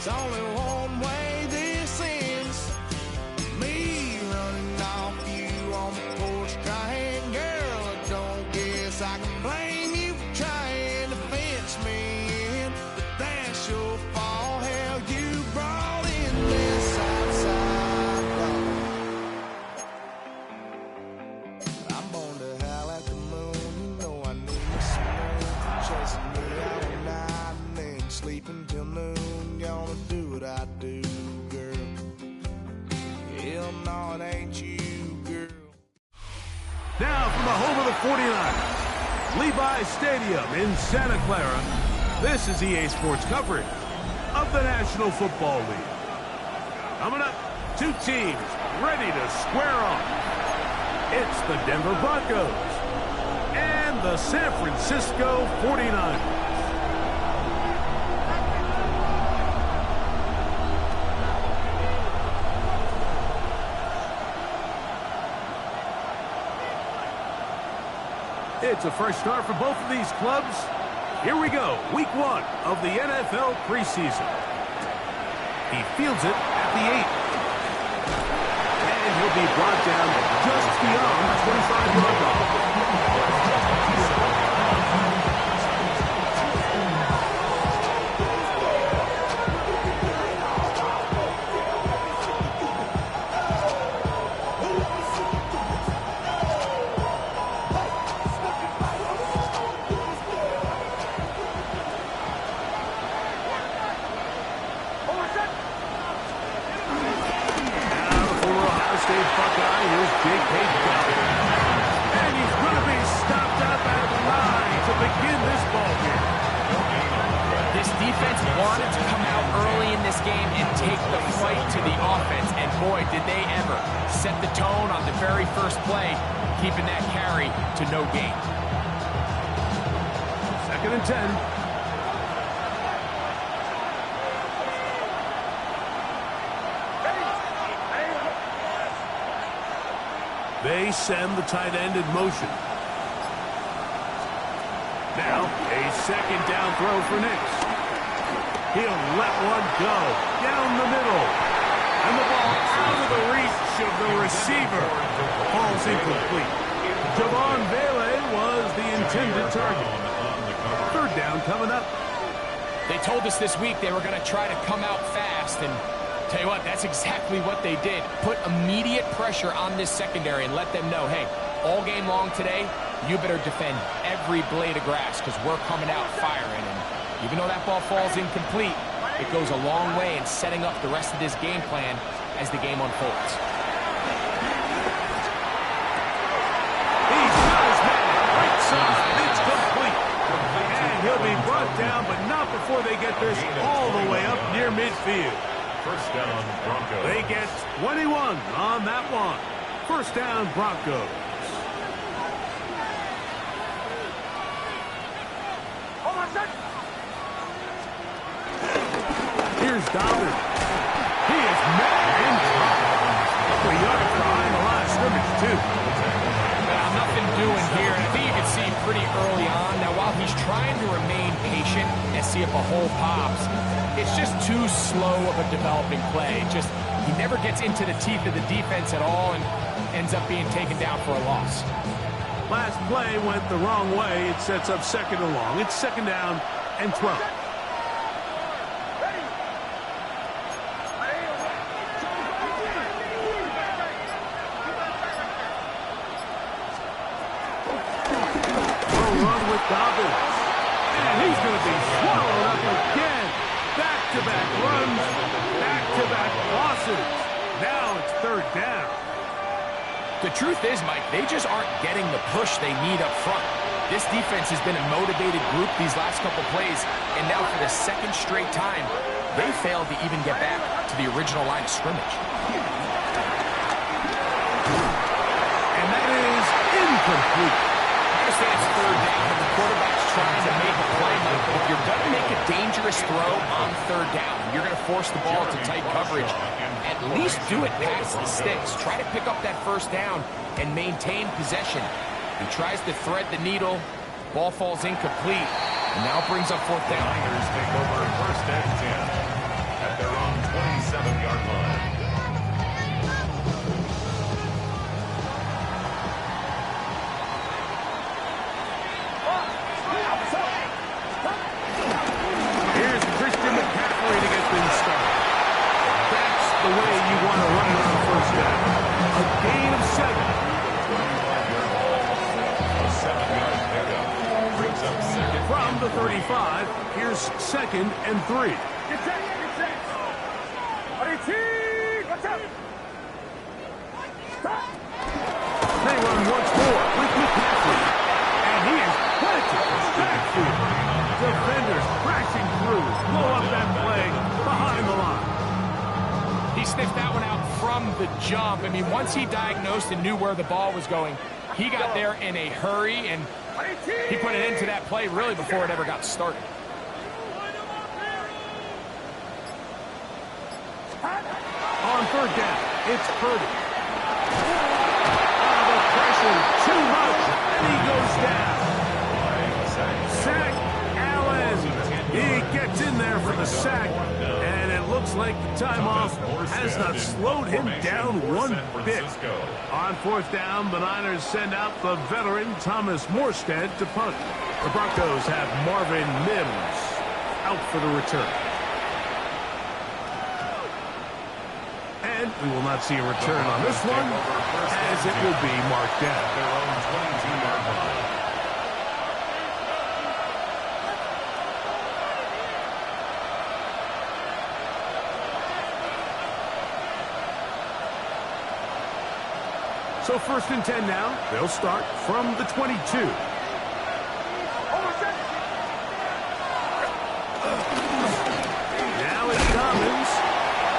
only one way this ends. Me running off you on the porch crying, girl, I don't guess I can blame you for trying to fence me in. But that's your fault, hell, you brought in this outside dog. I'm born to howl at the moon, you know I need some moon. Chasing me out at night and then sleeping till noon. Gonna do what I do, girl. Hell no, it ain't you, girl. Now from the home of the 49ers, Levi's Stadium in Santa Clara, this is EA Sports coverage of the National Football League. Coming up, two teams ready to square off. It's the Denver Broncos and the San Francisco 49ers. It's a fresh start for both of these clubs. Here we go, week 1 of the NFL preseason. He fields it at the 8. And he'll be brought down just beyond the 25-yard line. Set the tone on the very first play, keeping that carry to no gain. 2nd and 10. They send the tight end in motion. Now, a 2nd down throw for Nix. He'll let one go down the middle. And the ball out of the reach of the receiver. Falls incomplete. Javon Bailey was the intended target. 3rd down coming up. They told us this week they were going to try to come out fast, and tell you what, that's exactly what they did. Put immediate pressure on this secondary and let them know, hey, all game long today, you better defend every blade of grass because we're coming out firing. And even though that ball falls incomplete, it goes a long way in setting up the rest of this game plan as the game unfolds. He's got his man right side. It's complete. And he'll be brought down, but not before they get this all the way up near midfield. 1st down, Broncos. They get 21 on that one. 1st down, Broncos. Here's Dobbin. He is met and dropped. Up a yard behind the line of scrimmage, too. Now, nothing doing here, and I think you can see pretty early on. Now, while he's trying to remain patient and see if a hole pops, it's just too slow of a developing play. He never gets into the teeth of the defense at all and ends up being taken down for a loss. Last play went the wrong way. It sets up 2nd and long. It's 2nd down and 12. Dobbins. And he's going to be swallowed up again. Back-to-back runs, back-to-back losses. Now it's 3rd down. The truth is, Mike, they just aren't getting the push they need up front. This defense has been a motivated group these last couple plays, and now for the 2nd straight time, they failed to even get back to the original line of scrimmage. And that is incomplete. I understand it's 3rd down, but the quarterback's trying to make a play. If you're going to make a dangerous throw on 3rd down, you're going to force the ball to tight coverage. At least do it past the sticks. Try to pick up that 1st down and maintain possession. He tries to thread the needle. Ball falls incomplete. And now brings up 4th down. Niners take over 1st and 10 at their 7-yard line. The way you want to run it on first down. A gain of 7. A 7-yard pickup brings up second. From the 35, here's 2nd and 3. Get set, get set. What's up? Stop. They run once more with McCaffrey. And he is planted backfield. Defenders crashing through. Blow up that play behind the line. He sniffed that one out from the jump. I mean, once he diagnosed and knew where the ball was going, he got there in a hurry, and he put an end to that play really before it ever got started. On 3rd down, it's Purdy. The pressure, too much, and he goes down. Sack Allen. He gets in there for the sack, and it looks like the time off has not slowed him down one bit. On 4th down, the Niners send out the veteran Thomas Morstead to punt. The Broncos have Marvin Mims out for the return. And we will not see a return on this one, as it will be marked down. Their own 22-yard line. So 1st and 10 now. They'll start from the 22. Now it's Dobbins.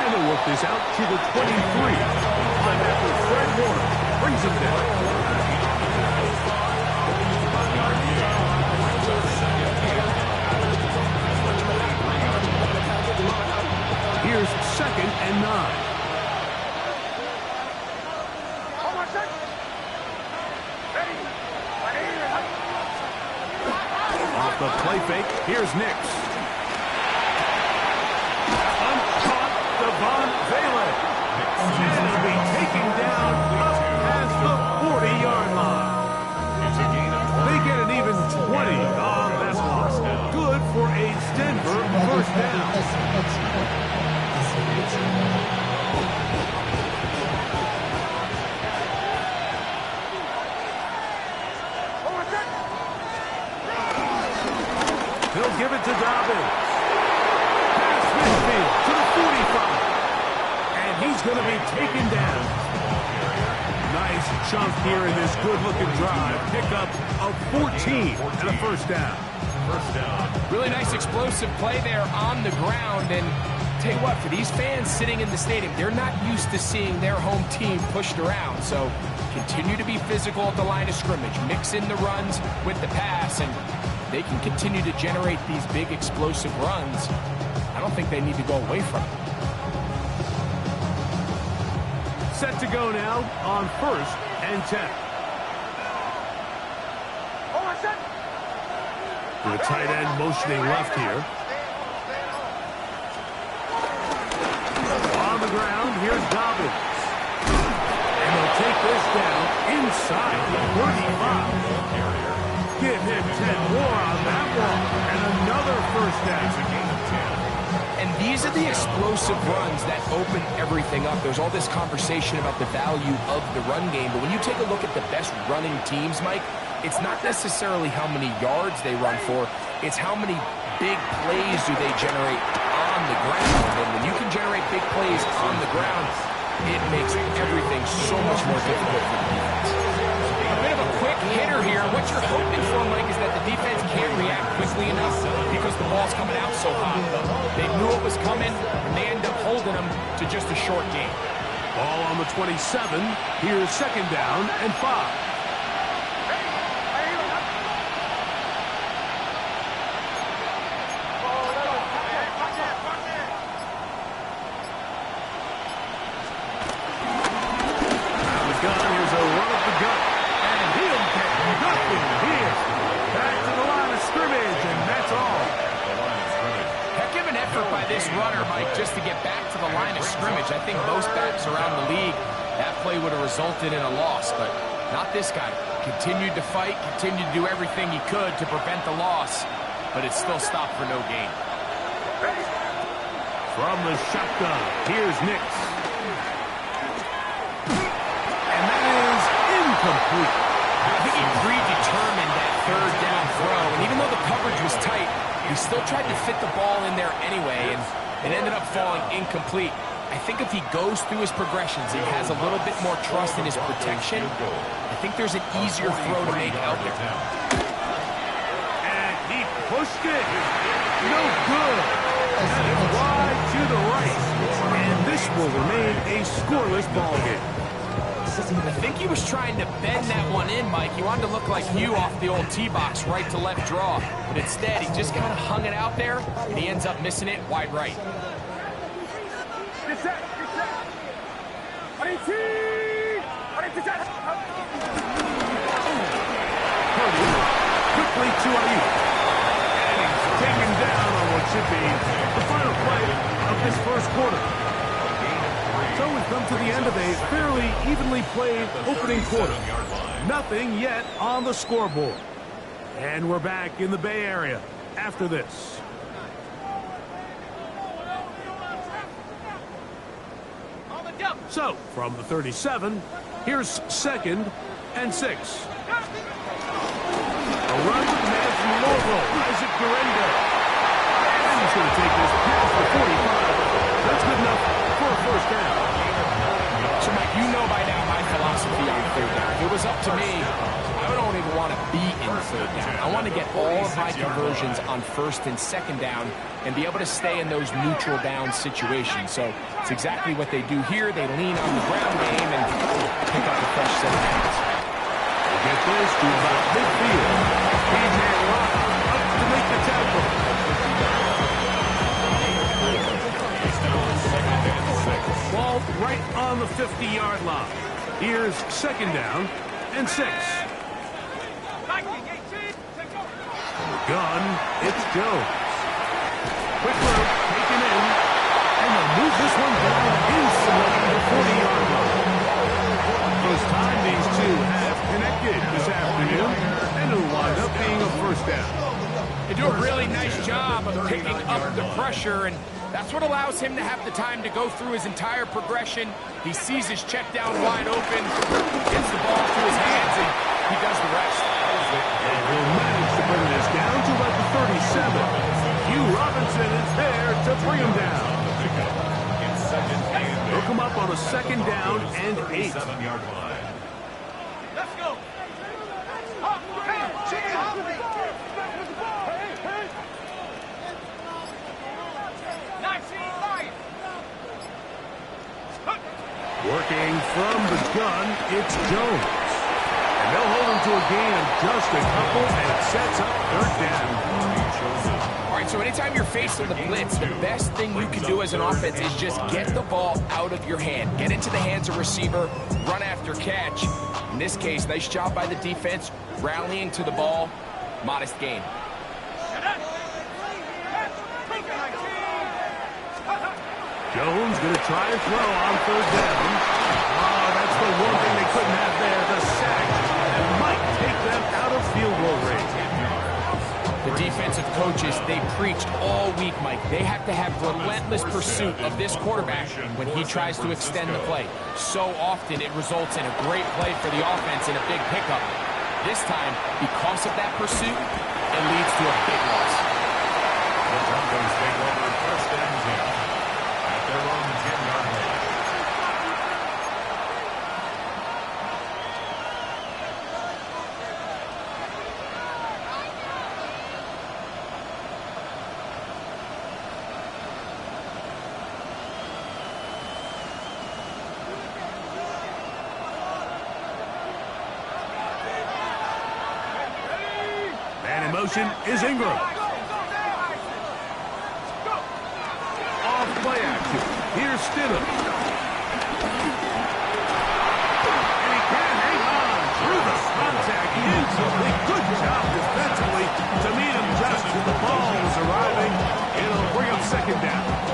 And they'll work this out to the 23. Linebacker Fred Warner brings him down. Here's 2nd and 9. Off the play fake, here's Nix. Uncaught, Devon Valen. And he'll be taken down up past the 40-yard line. They get an even 20 on that loss. Good for a Denver 1st down. He'll give it to Dobbins. Pass midfield to the 45. And he's going to be taken down. Nice chunk here in this good-looking drive. Pickup of 14 and a 1st down. Really nice explosive play there on the ground. And tell you what, for these fans sitting in the stadium, they're not used to seeing their home team pushed around. So continue to be physical at the line of scrimmage. Mix in the runs with the pass, and they can continue to generate these big explosive runs. I don't think they need to go away from it. Set to go now on 1st and 10. The tight end motioning left here. On the ground, here's Dobbins. And they'll take this down inside the 35. Give him 10 more on that one. And another 1st down. And these are the explosive runs that open everything up. There's all this conversation about the value of the run game, but when you take a look at the best running teams, Mike, it's not necessarily how many yards they run for, it's how many big plays do they generate on the ground. And when you can generate big plays on the ground, it makes everything so much more difficult for the defense. A bit of a quick hitter here. What you're hoping for, Mike, is that the defense can't react quickly enough because the ball's coming out so hot. They knew it was coming, and they end up holding them to just a short game. Ball on the 27. Here's 2nd down and 5. this runner, Mike, just to get back to the line of scrimmage. I think most backs around the league, that play would have resulted in a loss, but not this guy. Continued to fight, continued to do everything he could to prevent the loss, but it still stopped for no gain. From the shotgun, here's Nix. And that is incomplete. I think he predetermined that third down throw, and even though the coverage was tight, he still tried to fit the ball in there anyway, and it ended up falling incomplete. I think if he goes through his progressions, he has a little bit more trust in his protection. I think there's an easier throw to make out there. And he pushed it. No good. That is wide to the right. And this will remain a scoreless ball game. I think he was trying to bend that one in, Mike. He wanted to look like you off the old tee box, right to left draw. But instead, he just kind of hung it out there, and he ends up missing it wide right. Quickly to Ayuk. And he's taken down on what should be the final play of this first quarter. So we've come to the end of a fairly evenly played opening quarter. Nothing yet on the scoreboard. And we're back in the Bay Area after this. So, from the 37, here's 2nd and 6. A run with the man from Louisville, Isaac Guerrero. And he's going to take this past the 45. That's good enough for a first down. So, Mike, you know by now my philosophy on third down. If it was up to me, I don't even want to be in third down. I want to get all of my conversions on 1st and 2nd down and be able to stay in those neutral down situations. So it's exactly what they do here. They lean on the ground game and pick up a fresh set of downs. They get this to about midfield. P.J. Watt up to make the tackle. Ball right on the 50-yard line. Here's 2nd down and 6. From the gun, it's Jones. Quick route, taken in, and they'll move this one down inside the 40-yard line. First time these two have connected this afternoon, and it'll wind up being a first down. They do a really nice job of picking up the pressure, and that's what allows him to have the time to go through his entire progression. He sees his check down wide open, gets the ball to his hands, and he does the rest. And he'll manage to bring this down to about the 37. Hugh Robinson is there to bring him down. He'll come up on a 2nd down and 8. 7-yard line. Let's go. Working from the gun, it's Jones. And they'll hold him to a gain of just a couple, and it sets up 3rd down. All right, so anytime you're faced with a blitz, the best thing you can do as an offense is just get the ball out of your hand. Get into the hands of receiver, run after catch. In this case, nice job by the defense, rallying to the ball, modest gain. Jones going to try and throw on 3rd down. Oh, that's the one thing they couldn't have there, the sack. And might take them out of field goal range. The defensive coaches, they preached all week, Mike. They have to have relentless pursuit of this quarterback when he tries to extend the play. So often it results in a great play for the offense and a big pickup. This time, because of that pursuit, it leads to a big loss. The Broncos take over 1st and 10 at their own 10-yard line. Man in motion is Ingram. Off play action. Here's Stidham. And he can hang on through the contact. Instantly. Good job defensively to meet him just as the ball was arriving. It'll bring up 2nd down.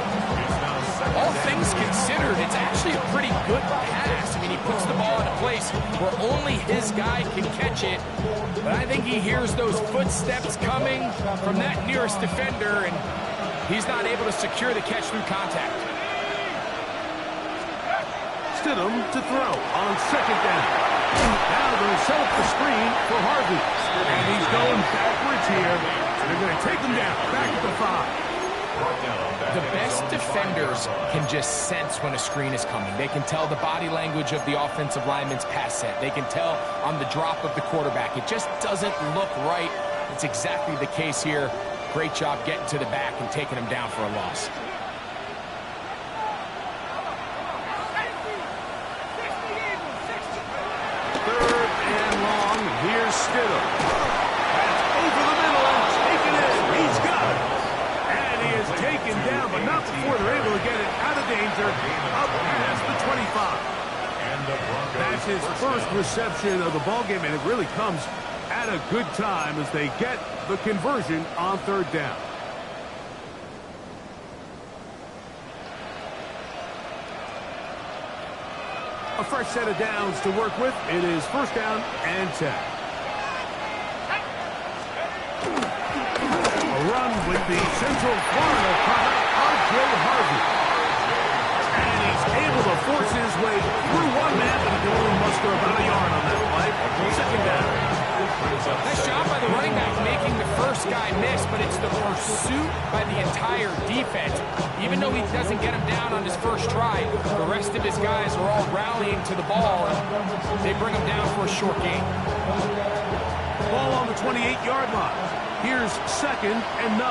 actually a pretty good pass. I mean, he puts the ball in a place where only his guy can catch it. But I think he hears those footsteps coming from that nearest defender, and he's not able to secure the catch through contact. Stidham to throw on second down. Now they'll set up the screen for Harvey. And he's going backwards here. They're going to take him down, back at the 5. The best defenders can just sense when a screen is coming. They can tell the body language of the offensive lineman's pass set. They can tell on the drop of the quarterback. It just doesn't look right. It's exactly the case here. Great job getting to the back and taking him down for a loss. Third and long. Here's Stidham. That's over the middle and taken in. He's got it. And he is taken down, but not before they're able to get it out of danger up past the 25. That's his first reception of the ballgame, and it really comes at a good time as they get the conversion on third down. A fresh set of downs to work with. It is first down and 10. A run with the Central Florida product, RG Harvey. And he's able to force his way through one man, but he can only muster about a yard on that play. Second down. Nice job by the running back making the first guy miss, but it's the pursuit by the entire defense. Even though he doesn't get him down on his first try, the rest of his guys are all rallying to the ball, and they bring him down for a short gain. Ball on the 28-yard line. Here's second and 9.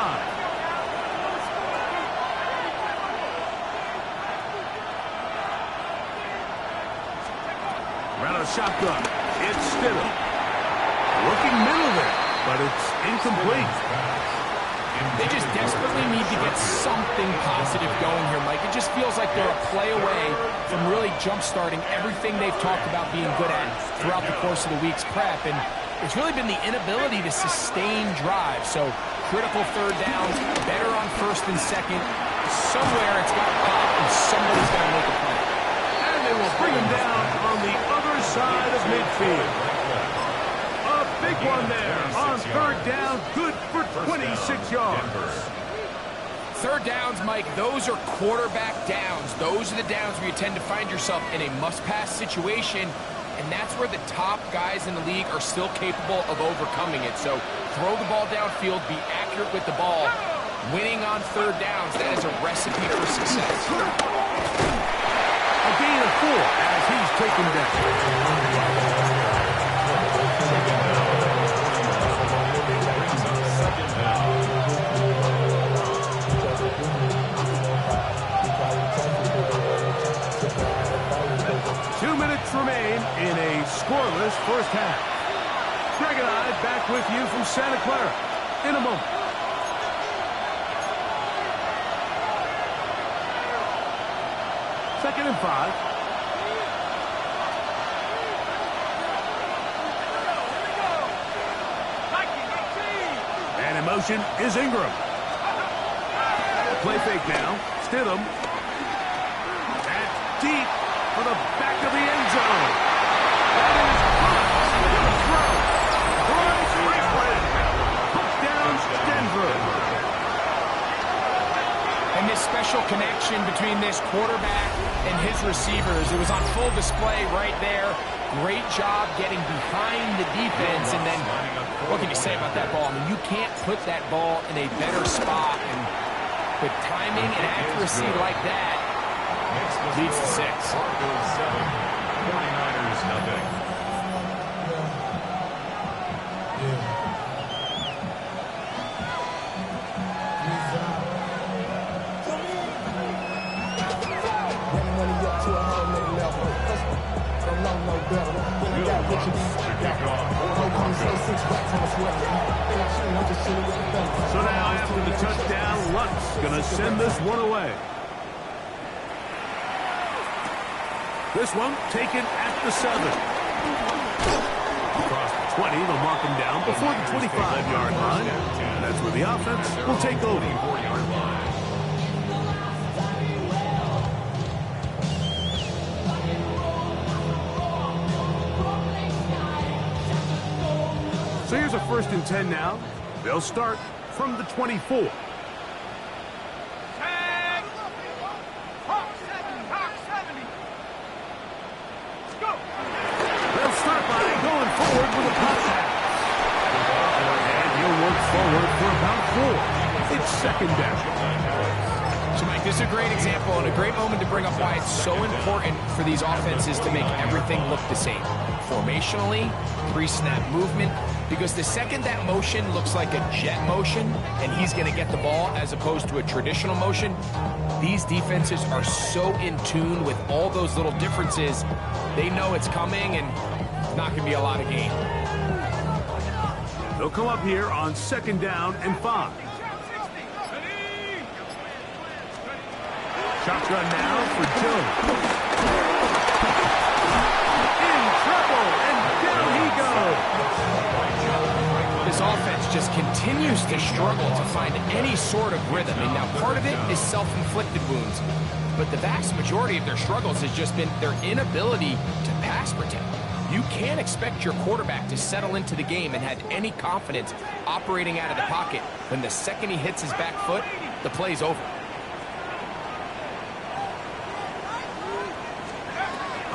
Around a shotgun. It's Stidham. Looking middle there, but it's incomplete. They just desperately need to get something positive going here, Mike. It just feels like they're a play away from really jump-starting everything they've talked about being good at throughout the course of the week's prep. And it's really been the inability to sustain drives. So critical third downs, better on first and second. Somewhere it's got to pop, and somebody's got to make a play. And they will bring him down on the other side of midfield. Big one there on third down, good for 26 yards. Third downs, Mike, those are quarterback downs. Those are the downs where you tend to find yourself in a must-pass situation, and that's where the top guys in the league are still capable of overcoming it. So throw the ball downfield, be accurate with the ball. Winning on third downs, that is a recipe for success. A gain of 4 as he's taken down. 2 minutes remain in a scoreless first half. Greg and I back with you from Santa Clara in a moment. Second and 5. And in motion is Ingram. Play fake now. Stidham. And deep for the back of the end zone. That is caught. What a throw. Bryce Franklin. Touchdown, Denver. And this special connection between this quarterback and his receivers, it was on full display right there. Great job getting behind the defense. And then, what can you say about that ball? I mean, you can't put that ball in a better spot. And with timing and accuracy like that, leads to 6. 49ers nothing. So now after the touchdown, Luck's going to send this one away. This one taken at the 7. Across the 20, they'll mark him down before the 25-yard line. That's where the offense will take over. Here's a 1st and 10 now. They'll start from the 24. They'll start by going forward with a pop pass. And he'll work forward for about 4. It's 2nd down. So, Mike, this is a great example and a great moment to bring up why it's so important for these offenses to make everything look the same. Formationally, pre-snap movement, because the second that motion looks like a jet motion and he's going to get the ball as opposed to a traditional motion, these defenses are so in tune with all those little differences. They know it's coming and it's not going to be a lot of gain. They'll come up here on 2nd down and 5. Shotgun now for Jones. In trouble, and down he goes. This offense just continues to struggle to find any sort of rhythm. And now part of it is self-inflicted wounds. But the vast majority of their struggles has just been their inability to pass protect. You can't expect your quarterback to settle into the game and have any confidence operating out of the pocket when the second he hits his back foot, the play's over.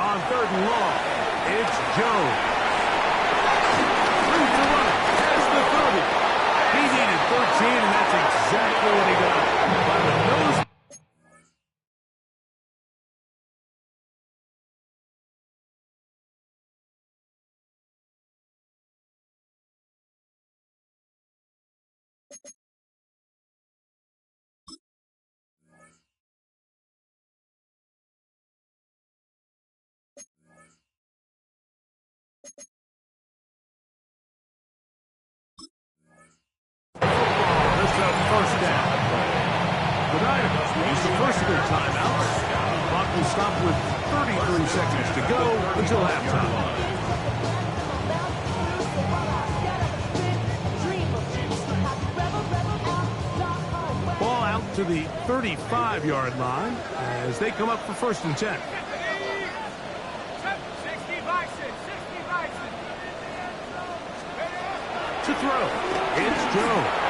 On 3rd and long, it's Jones. Through to run, past the 30. He needed 13, and that's exactly what he got. By the nose. This is a 1st down. The Niners will use the first of their timeouts. The clock will stop with 33 seconds to go until halftime. Ball out to the 35-yard line as they come up for 1st and 10. To throw, it's Jones.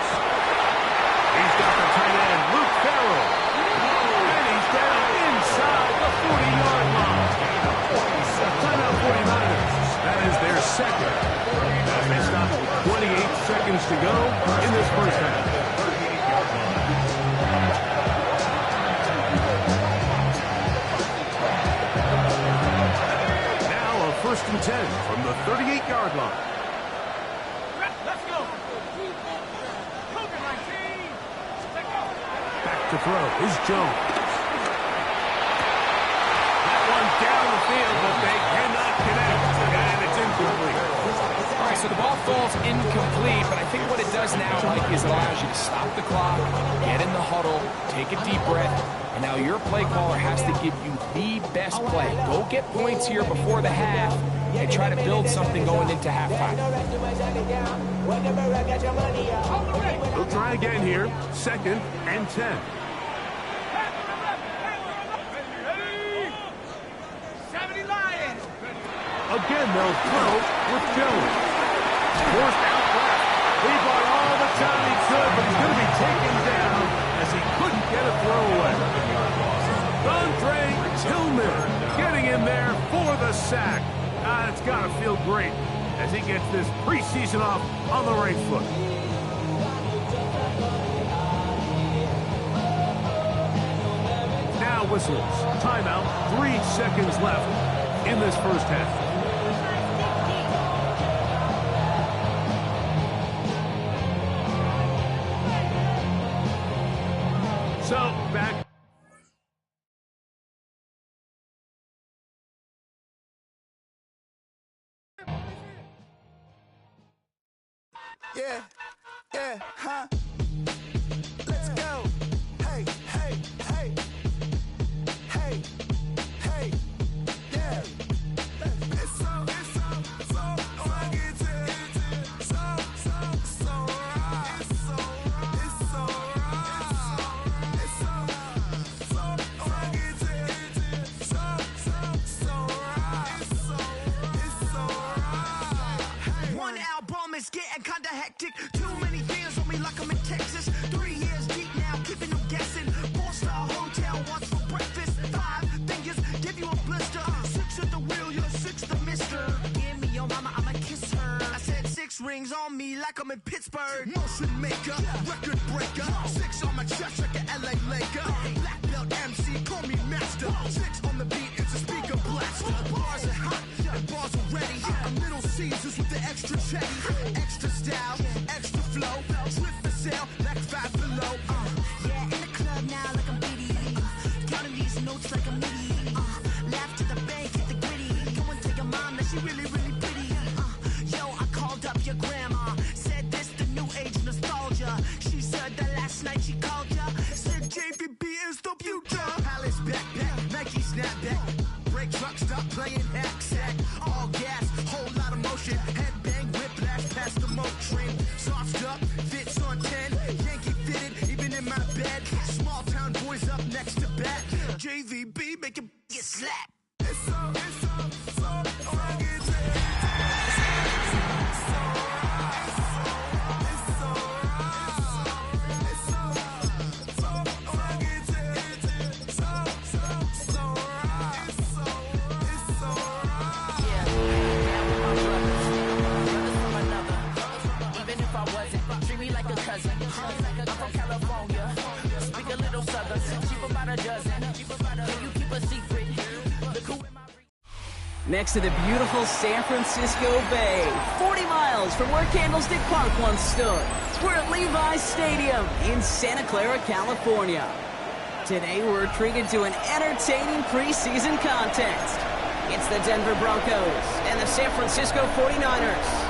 He's got the tight end, Luke Farrell. And he's down inside the 40-yard line. Timeout 49ers. That is their 2nd. As they stop with 28 seconds to go in this 1st half. Now a 1st and 10 from the 38-yard line. To throw is Jones. That one down the field, but they cannot connect, and it's incomplete. All right, so the ball falls incomplete, but I think what it does now, Mike, is it allows you to stop the clock, get in the huddle, take a deep breath, and now your play caller has to give you the best play. Go get points here before the half and try to build something going into halftime. They'll try again here, 2nd and 10. Again, they'll throw with Jones. Forced out left. He bought all the time he could, but he's going to be taken down as he couldn't get a throw away. Andre Tillman getting in there for the sack. It's got to feel great as he gets this preseason off on the right foot. Now whistles. Timeout. 3 seconds left in this 1st half. So, back. Yeah, huh? Let's go. Hey, hey, hey. Hey, hey, yeah. It's so fucking so right. It's so right. It's so right. One album is getting kinda rings on me like I'm in Pittsburgh. Motion maker, record breaker. 6 on my chest like an LA Laker. Black belt MC, call me master. 6 on the beat, it's a speaker blaster. Bars are hot and bars are ready. I'm Little Caesars with the extra chatty. Extra style, extra flow. Drip for sale like 5 below. Yeah, in the club now like I'm Diddy. Counting these notes like I'm Nitty. Laugh to the bank, hit the gritty. Go and tell your mom that she really, really pretty. Yo, I called up your grandma. Said this the new age nostalgia. She said that last night she called ya. Said JVB is the future. Palace backpack, Nike snapback. Break truck, stop playing hack sack. All gas, whole lot of motion. Headbang, whiplash, past the moat train. Soft stuff, fits on 10. Yankee fitted, even in my bed. Small town boys up next to bat. JVB make it get slapped. It's so Next to the beautiful San Francisco Bay, 40 miles from where Candlestick Park once stood. We're at Levi's Stadium in Santa Clara, California. Today we're treated to an entertaining preseason contest. It's the Denver Broncos and the San Francisco 49ers.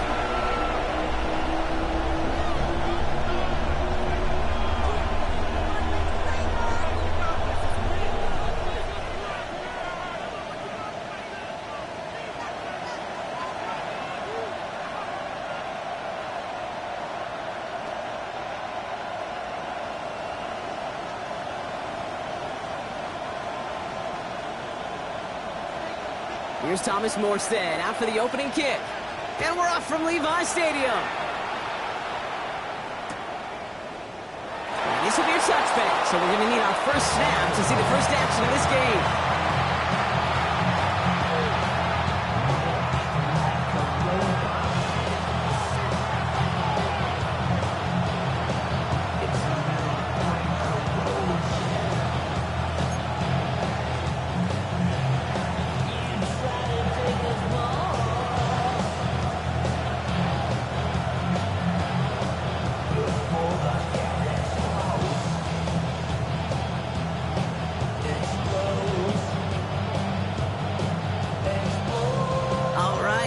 Here's Thomas Morstead out for the opening kick. And we're off from Levi's Stadium. And this will be a touchback, so we're going to need our first snap to see the first action of this game.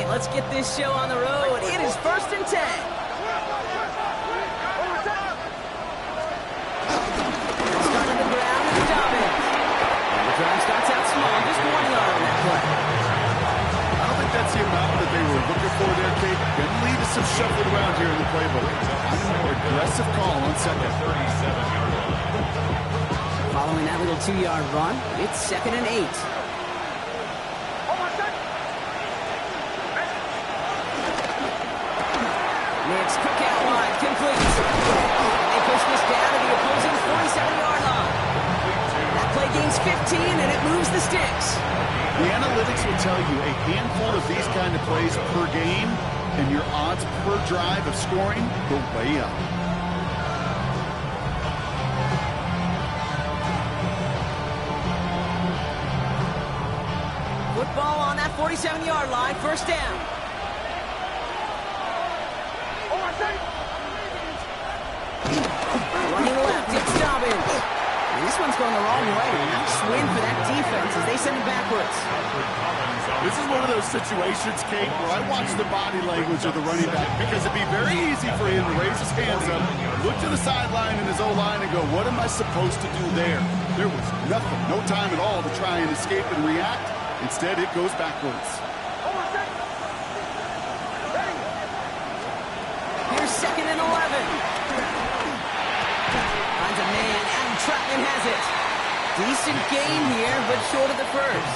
Let's get this show on the road. It is 1st and 10. It's on the ground and Dobbins. And the drive starts out small, just 1 yard on that play. I don't think that's the amount that they were looking for there, Kate. Going to lead to some shuffling around here in the playbook. I'm a more aggressive call on second. 37-yard line. Following that little 2-yard run, it's 2nd and 8. It's Cook out wide, complete. And they push this down to the opposing 47-yard line. That play gains 15, and it moves the sticks. The analytics will tell you a handful of these kind of plays per game, and your odds per drive of scoring go way up. Football on that 47-yard line, first down. Running left, it's Dobbins. And this one's going the wrong way. Nice win for that defense as they send it backwards. This is one of those situations, Kate, where I watch the body language of the running back because it'd be very easy for him to raise his hands up, look to the sideline in his O-line and go, what am I supposed to do there? There was nothing, no time at all to try and escape and react. Instead, it goes backwards. Here's 2nd and 11. Finds a man, Adam Troutman has it. Decent gain here, but short of the first.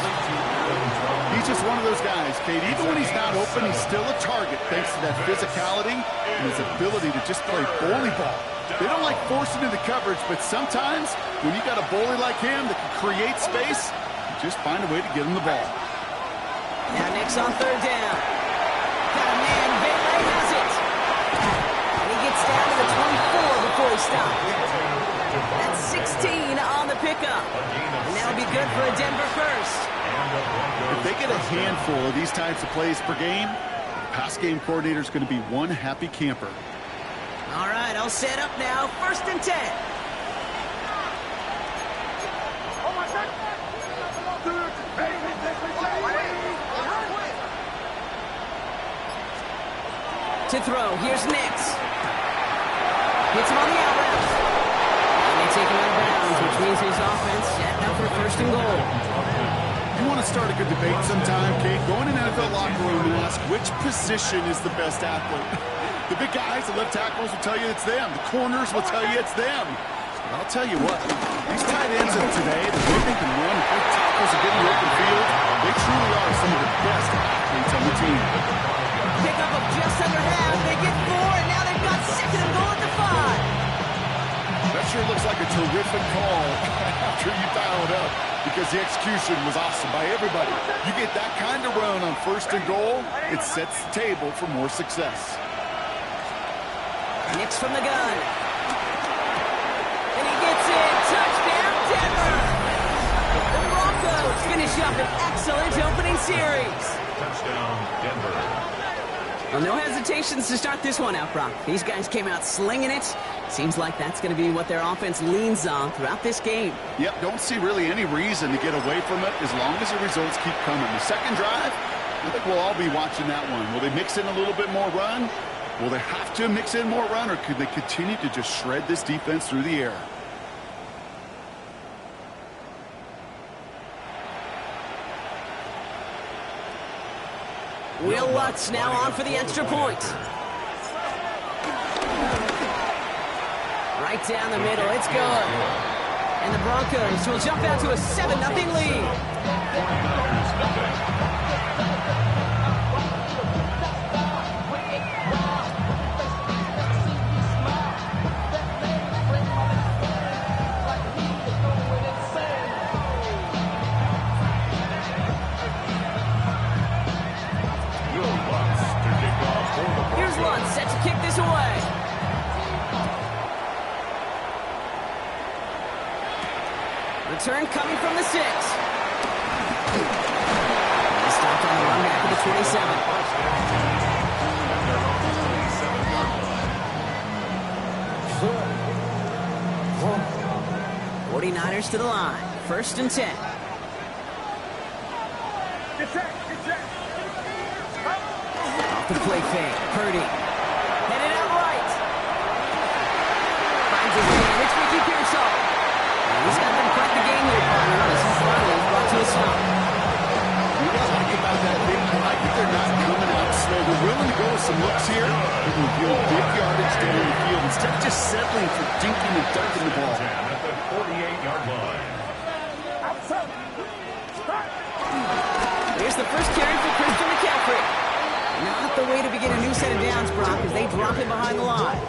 He's just one of those guys, Kate. Even when he's not open, he's still a target thanks to that physicality and his ability to just play bully ball. They don't like forcing into coverage, but sometimes when you got a bully like him that can create space, you just find a way to get him the ball. Now Nick's on 3rd down. Got a man, Bailey has it. before he stopped. That's 16 on the pickup. And that'll be good for a Denver first. If they get a handful of these types of plays per game, the pass game coordinator is going to be one happy camper. All right, I'll set up now. 1st and 10. To throw, here's Nix. Hits him on the out route. And they take him out of bounds, which means his offense setting up for 1st and goal. You want to start a good debate sometime, Kate? Go in an NFL locker room and ask which position is the best athlete. The big guys, the left tackles will tell you it's them. The corners will tell you it's them. But I'll tell you what, these tight ends of today, the way they can run, big tackles and get in the open field, they truly are some of the best athletes on the team. Pickup of just under half. They get 4, and now they've got 2nd and goal at the 5. That sure looks like a terrific call after you dial it up, because the execution was awesome by everybody. You get that kind of run on 1st and goal, it sets the table for more success. Nix from the gun. And he gets it. Touchdown, Denver. The Broncos finish up an excellent opening series. Touchdown, Denver. Well, no hesitations to start this one out, Brock. These guys came out slinging it. Seems like that's going to be what their offense leans on throughout this game. Yep, don't see really any reason to get away from it as long as the results keep coming. The second drive, I think we'll all be watching that one. Will they mix in a little bit more run? Will they have to mix in more run, or could they continue to just shred this defense through the air? Will Lutz now on for the extra point. Right down the middle, it's good. And the Broncos will jump out to a 7-0 lead. Here's Lutz set to kick this away. Return coming from the 6. He stopped on the run back to the 27. 49ers to the line. 1st and 10. Off the play fake. Purdy. Headed out right. Finds his man. It's Ricky Pearsall. He's got them quite the game here, partner. This is finally brought to a stop. You know what I like about that thing? I like that they're not coming out slow. They're willing to go with some looks here. They can build big yardage down the field instead of just settling for dinking and dunking the ball. At the 48-yard line. Here's the first carry for Christian McCaffrey. Not the way to begin a new set of downs, Brock, as they drop him behind the line.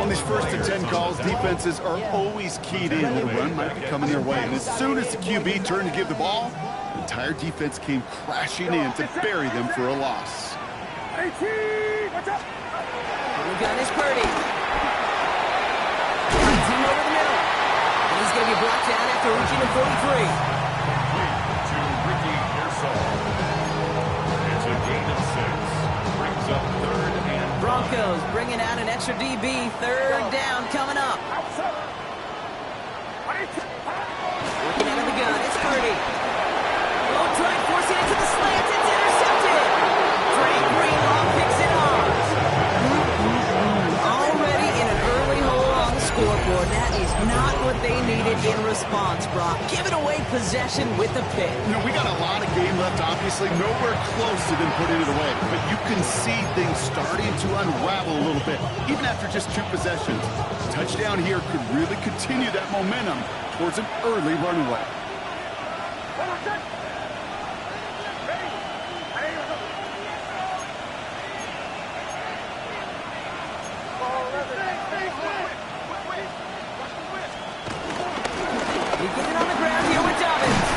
On these 1st and 10 calls, defenses are always keyed in that a run might be coming their way. And as soon as the QB turned to give the ball, the entire defense came crashing in to bury them for a loss. And the gun is Purdy. Runs him over the middle. And he's going to be brought down after reaching the 43. To Ricky Pearsall. It's a gain of 6. Brings up 3rd and Broncos bringing out an extra DB. 3rd down coming up. Looking out of the gun, it's Purdy. Oh, trying forcing it to the slant. It's intercepted. Trey Greenlaw picks it off. Already in an early hole on the scoreboard. That is not what they needed in response, Brock. Giving away possession with a pick. You know, we got a lot of game left, obviously. Nowhere close to them putting it away. But you can see things starting to unravel a little bit, even after just 2 possessions. A touchdown here could really continue that momentum towards an early runaway. You get it on the ground here with Dobbins.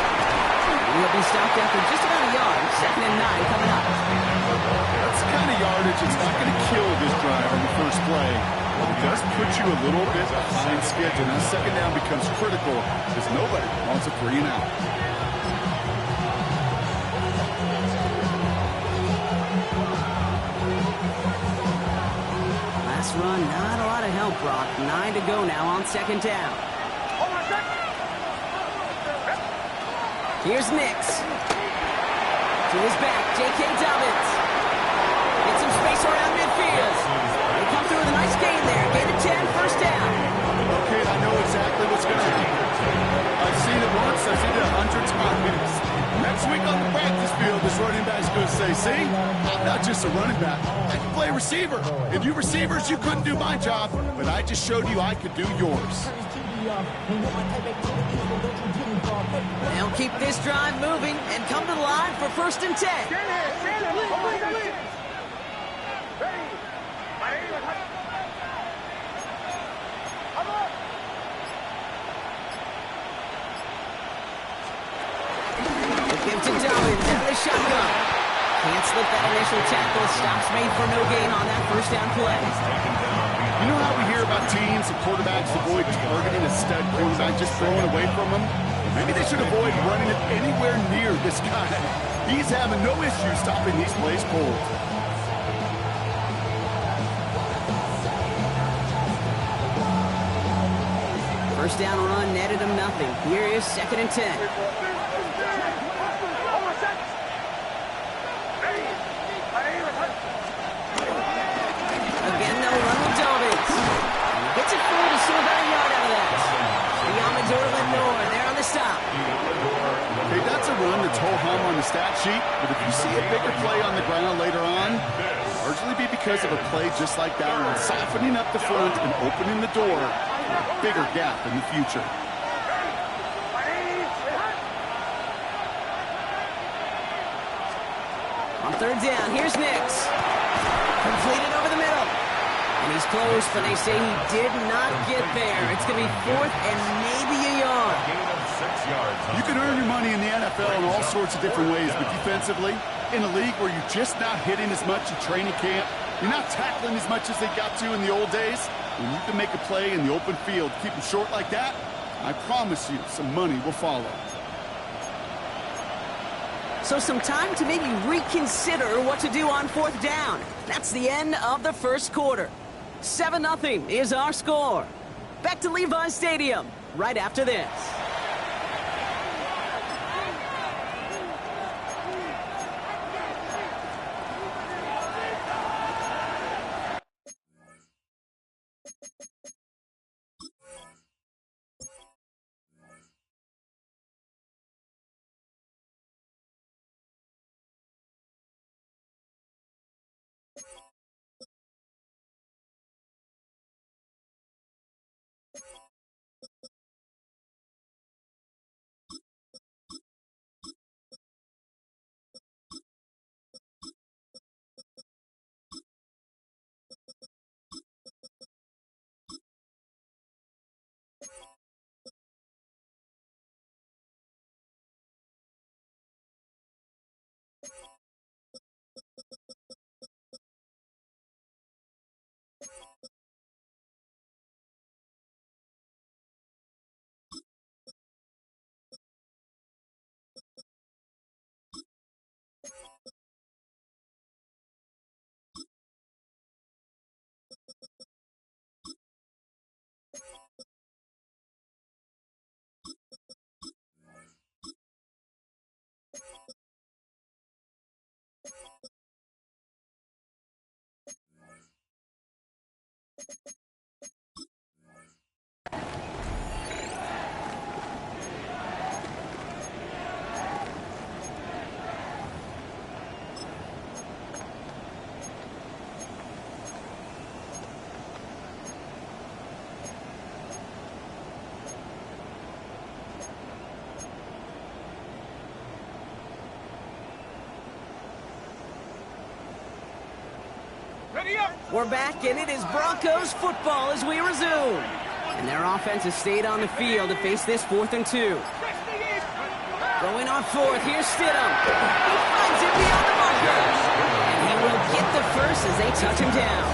He'll be stopped after just about a yard. 2nd and 9 coming up. That's the kind of yardage that's not going to kill this drive on the first play. But it does put put you a little bit behind schedule. Now, second down becomes critical because nobody wants a 3 and out. Last run, not a lot of help, Brock. 9 to go now on second down. Here's Nix. To his back, J.K. Dobbins. Get some space around midfield. They come through with a nice gain there. Gain of 10, first down. Okay, I know exactly what's going to happen. I've seen it once. I've seen it 100 times. Next week on the practice field, this running back's going to say, see, I'm not just a running back. I can play receiver. And you receivers, you couldn't do my job, but I just showed you I could do yours. They'll keep this drive moving and come to the line for first and 10. Give to Dobbins out of the shotgun. Can't slip that initial tackle. Stops made for no gain on that first down play. You know how we hear about teams and quarterbacks avoid targeting a stud quarterback, just throwing away from him? Maybe they should avoid running it anywhere near this guy. He's having no issue stopping these plays cold. First down run netted him nothing. Here is second and 10. Again, they'll run with Dobbins. Gets it forward to see about a yard out of that. The Amador Lenore there on the stop. Okay, that's a run that's ho-hum on the stat sheet, but if you see a bigger play on the ground later on, it'll largely be because of a play just like that one, softening up the front and opening the door for a bigger gap in the future. On third down, here's Nix. Completed over the middle. And he's close, but they say he did not get there. It's going to be fourth and maybe a yard. Gain of 6 yards. You can earn your money in the NFL in all sorts of different ways, but defensively, in a league where you're just not hitting as much in training camp, you're not tackling as much as they got to in the old days, when you can make a play in the open field, keep them short like that, I promise you some money will follow. So some time to maybe reconsider what to do on fourth down. That's the end of the first quarter. 7-0 is our score. Back to Levi's Stadium right after this. We're back, and it is Broncos football as we resume. And their offense has stayed on the field to face this 4th and 2. Going on fourth, here's Stidham. He finds it beyond the marker. And he will get the first as they touch him down.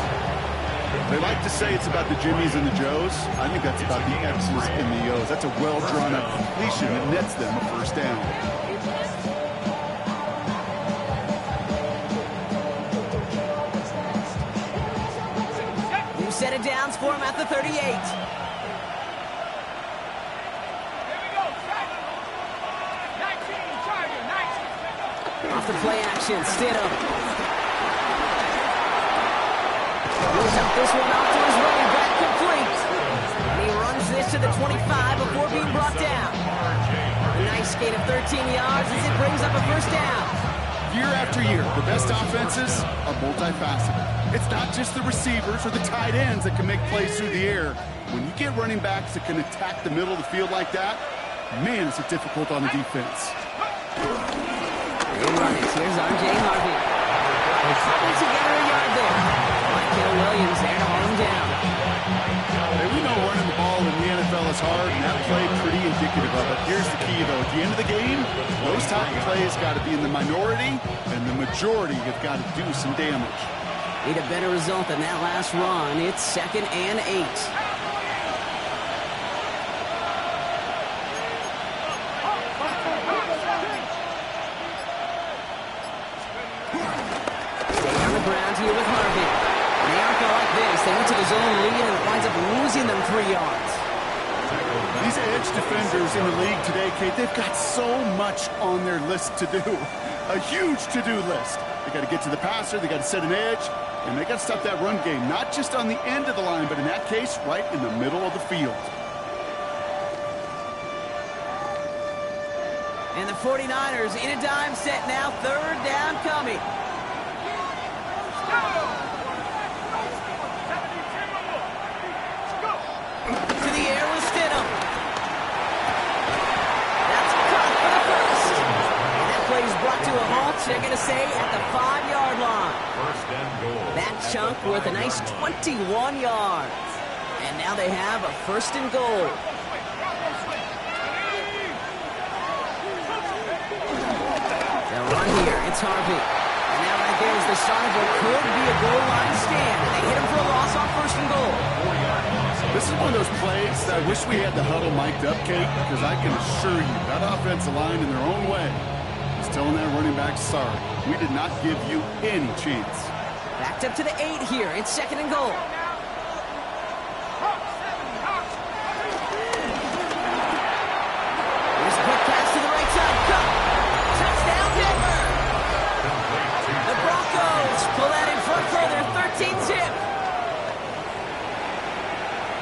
They like to say it's about the Jimmies and the Joes. I think that's about the X's and the O's. That's a well-drawn-up completion that nets them a first down. New set of downs for him at the 38. Off the play action, Stidham. Moves up this one off to his running back, complete. And he runs this to the 25 before being brought down. A nice gain of 13 yards as it brings up a first down. Year after year, the best offenses are multifaceted. It's not just the receivers or the tight ends that can make plays through the air. When you get running backs that can attack the middle of the field like that, man, is it difficult on the defense. They run it. Here's RJ Harvey. Put together a yard there. Michael Williams there to haul him down. Hey, we know running the ball in the NFL is hard, and that play pretty indicative of it. Here's the key, though. At the end of the game, those type of plays got to be in the minority, and the majority have got to do some damage. Need a better result than that last run. It's 2nd and 8. Here with Harvey. They aren't going like this. They went to the zone lead and it winds up losing them 3 yards. These edge defenders in the league today, Kate, they've got so much on their list to do. A huge to-do list. They got to get to the passer, they got to set an edge, and they got to stop that run game, not just on the end of the line, but in that case, right in the middle of the field. And the 49ers in a dime set now, 3rd down coming. To the air with Stidham. That's caught for the first. And that play is brought to a halt, they're going to say, at the 5-yard line. First and goal. That chunk worth a nice 21 yards. And now they have a 1st and goal. They'll run here. It's Harvey. And now right there is the start of what could be a goal line stand. They hit him for a loss on 1st and goal. This is one of those plays that I wish we had the huddle mic'd up, Kate, because I can assure you that offensive line in their own way is telling that running back, sorry, we did not give you any chance. Backed up to the 8 here. It's 2nd and goal. Here's a quick pass to the right side. Cut. Touchdown, Denver. The Broncos pull that in front further. 13-zip.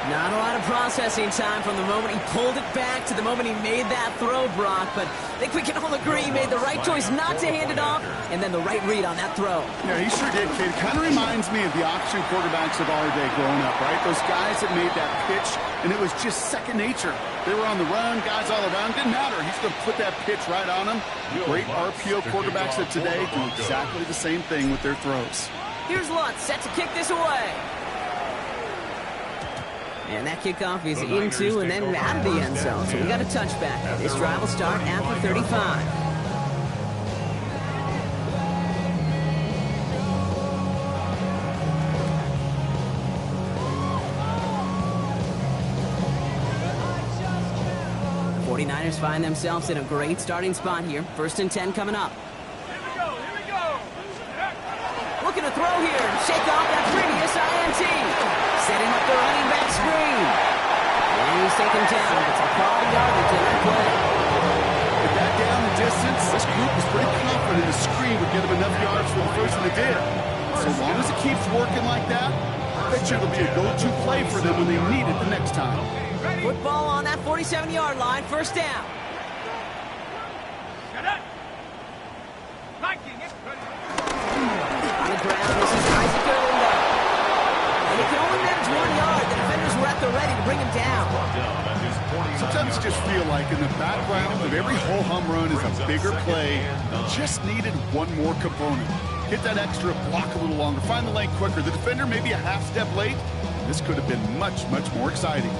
Not a lot of processing time from the moment he pulled it back to the moment he made that throw, Brock. But I think we can all agree he made the right choice not to hand it off, and then the right read on that throw. Yeah, he sure did, kid. Kind of reminds me of the option quarterbacks of our day growing up, right? Those guys that made that pitch, and it was just second nature. They were on the run, guys all around. Didn't matter. He's going to put that pitch right on them. Great RPO quarterbacks of today do exactly the same thing with their throws. Here's Lutz set to kick this away. And that kickoff is into and then out of the end zone. So we got a touchback. This drive will start at the 35. The 49ers find themselves in a great starting spot here. 1st and 10 coming up. Here we go. Looking to throw here. Shake off that previous INT. Setting up the running back screen. And he's taken down. It's a 5-yardage in that play. With that down the distance, this group was pretty confident the screen would get them enough yards for the first one they did. So long as it keeps working like that, I bet you it'll be a go-to play for them when they need it the next time. Football on that 47-yard line. 1st down. On the ground, this is Isaac Erlinda. And he can only manage 1 yard. The defenders were at the ready to bring him down. Sometimes you just feel like in the background of every whole home run is a bigger play. Just needed one more component. Hit that extra block a little longer. Find the lane quicker. The defender maybe a half step late. This could have been much, much more exciting.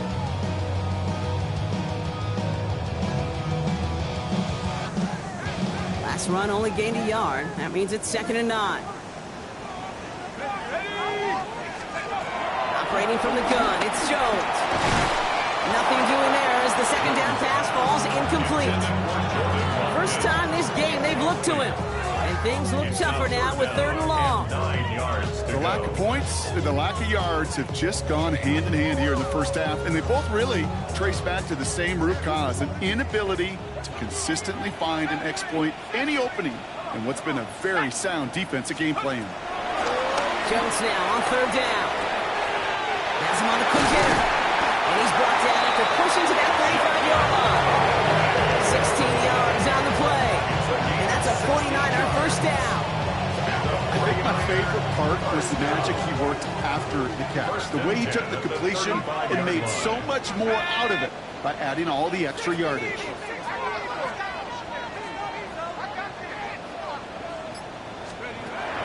Last run only gained a yard. That means it's 2nd and 9. Operating from the gun, it's Jones. Nothing doing there as the second down pass falls incomplete. First time this game they've looked to him. And things look tougher now with 3rd and long. The lack of points and the lack of yards have just gone hand in hand here in the first half, and they both really trace back to the same root cause, an inability to consistently find and exploit any opening in what's been a very sound defensive game plan. Jones now on 3rd down. Has him on the quick hitter. And he's brought down after pushing to that 35-yard line. 16 yards on the play. And that's a 49er first down. I think my favorite part was the magic he worked after the catch. The way he took the completion and made so much more out of it by adding all the extra yardage.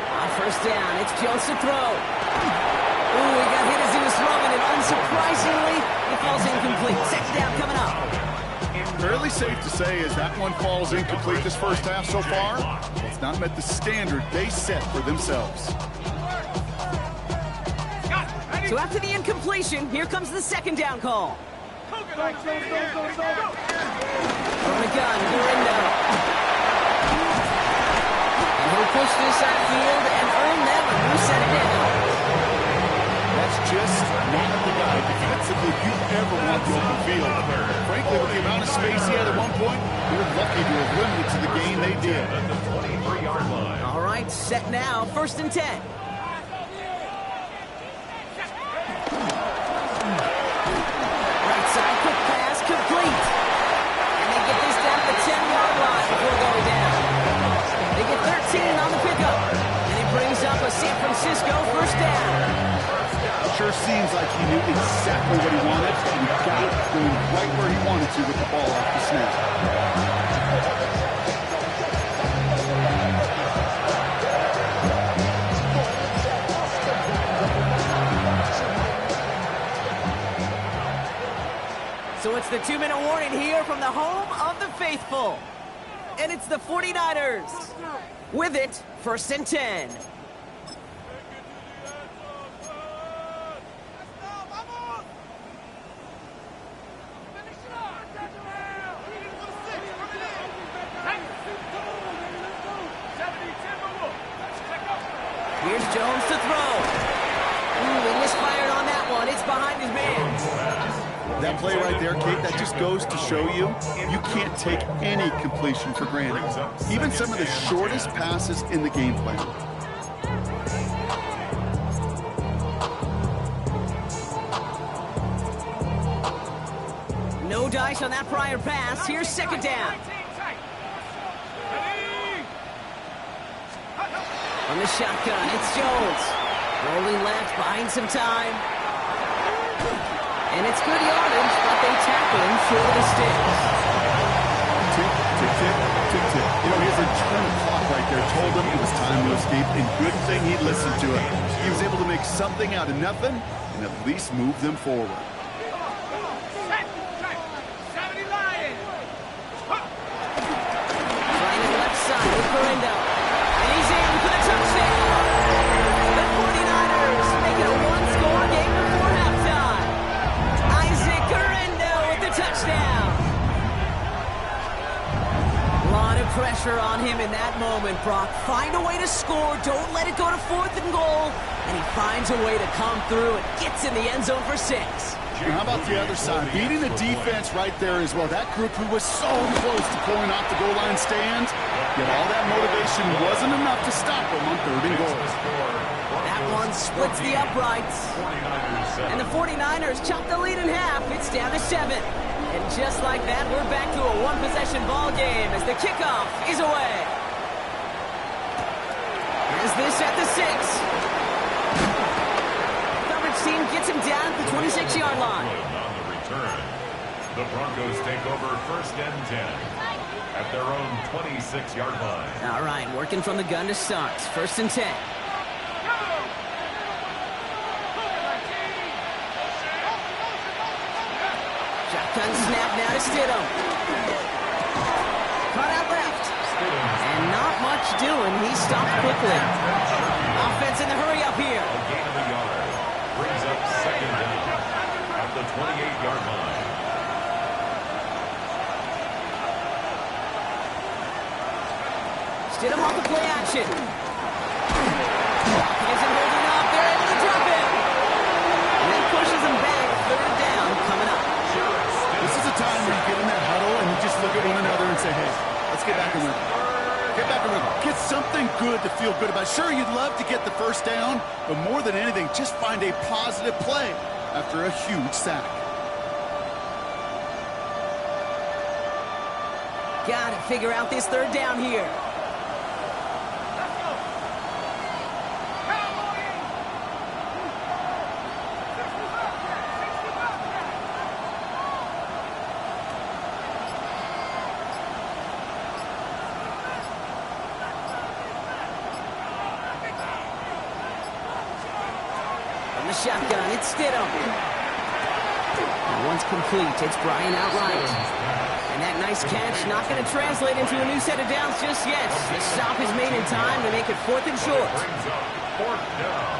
On 1st down, it's Jones to throw. Ooh, he got hit as he was throwing, and unsurprisingly, it falls incomplete. 2nd down coming up. Fairly safe to say as that one falls incomplete this first half so far, it's not met the standard they set for themselves. So after the incompletion, here comes the 2nd down call. From the gun, Gurindo. And he'll push this upfield and earn them a new set of down. That's just not the guy defensively you ever want to open field. Frankly, with the amount of space he had at one point, we're lucky to have limited to the game they did. All right, set now, 1st and 10. Right side, quick pass, complete. And they get this down to the 10-yard line before going down. They get 13 on the pickup. And it brings up a San Francisco first down. Sure seems like he knew exactly what he wanted, and he got it going right where he wanted to with the ball off the snap. So it's the 2-minute warning here from the home of the faithful. And it's the 49ers. With it, 1st and 10. Here's Jones to throw. Ooh, he misfired on that one. It's behind his man. That play right there, Kate, that just goes to show you, you can't take any completion for granted. Even some of the shortest passes in the game plan. No dice on that prior pass. Here's 2nd down. On the shotgun, it's Jones. Rolling left, buying some time. And it's good yardage, but they tackle him short of the sticks. Tick, tick, tick, tick, tick. You know, his internal clock right there told him it was time to escape, and good thing he listened to it. He was able to make something out of nothing and at least move them forward. Trying the left side with Gurindo. And he's in for the touchdown. The 49ers make it a one-score game before halftime. Gurindo with the touchdown. A lot of pressure on him in that moment, Brock. Find a way to score. Don't let it go to 4th and goal. And he finds a way to come through and gets in the end zone for 6. How about the other side? Beating the defense right there as well. That group who was so close to pulling off the goal line stand, yet all that motivation wasn't enough to stop them on 3rd and goal. That one splits the uprights. And the 49ers chop the lead in half. It's down to 7. And just like that, we're back to a one-possession ball game as the kickoff is away. Here's this at the 6. Coverage team gets him down at the 26-yard line. On the return, the Broncos take over 1st and 10 at their own 26-yard line. All right, working from the gun to start. 1st and 10. Shotgun snap now to Stidham. Cut out left. And not much doing. He stopped quickly. Offense in the hurry up here. A gain of a yard brings up 2nd 28-yard line. Stidham off the play action. Isn't holding up. They're able to drop it. And that pushes them back. Third down coming up. This is a time where you get in that huddle and you just look at one another and say, hey, let's get back in rhythm. Get back in rhythm. Get something good to feel good about. Sure, you'd love to get the first down, but more than anything, just find a positive play after a huge sack. Got to figure out this third down here. Shotgun, it's Stidham. Once complete, it's Bryant outright. And that nice catch not going to translate into a new set of downs just yet. The stop is made in time to make it 4th and short. Fourth down.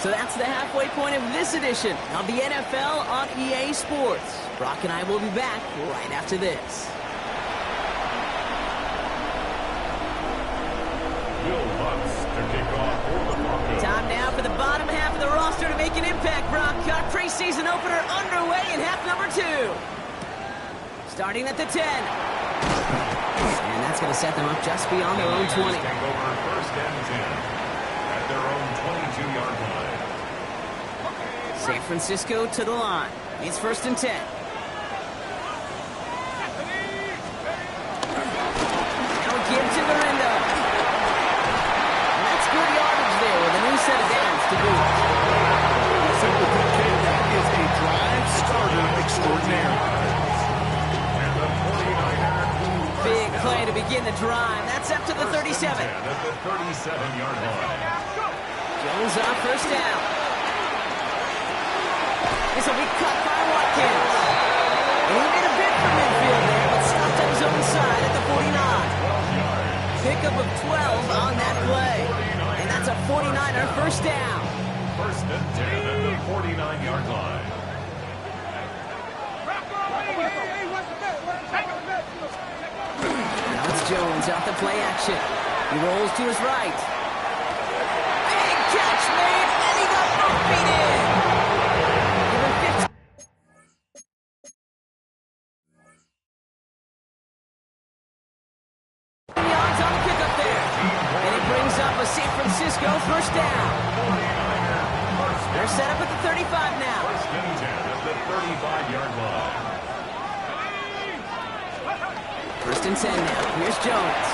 So that's the halfway point of this edition of the NFL on EA Sports. Brock and I will be back right after this. Time now for the bottom half of the roster to make an impact, Brock. Our preseason opener underway in half number 2. Starting at the 10. And that's going to set them up just beyond their own 20. First and 10 at their own 22-yard line. San Francisco to the line. It's 1st and 10. Now a give to Gorindo. Good yardage there with a new set of downs to boot. Simple kick, that is a drive starter extraordinaire. Big play to begin the drive. That's up to the 37. At the 37-yard line. Jones on first down. This will be cut by Watkins. And he made a bid for midfield there, but stopped at his own side at the 49. Pickup of 12 on that play. And that's a 49er first down. First and 10 at the 49-yard line. Now it's Jones off the play action. He rolls to his right. Big catch made, and he got both feet in. Number 15. Yards on the pickup there. And it brings up a San Francisco first down. They're set up at the 35 now. First and 10 at the 35-yard line. First and 10 now. Here's Jones.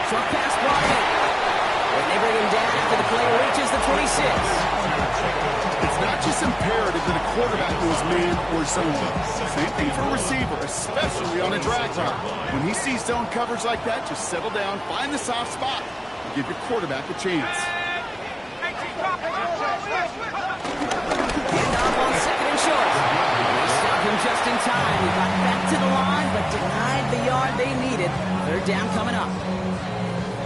Short pass brought in. And they bring him down after the play reaches the 26. It's not just imperative that a quarterback goes man or zone. Same thing for a receiver, especially on a drag route. When he sees zone coverage like that, just settle down, find the soft spot, and give your quarterback a chance. Handoff on 2nd and short. They stop him just in time. He got back to the line, but denied the yard they needed. Third down coming up.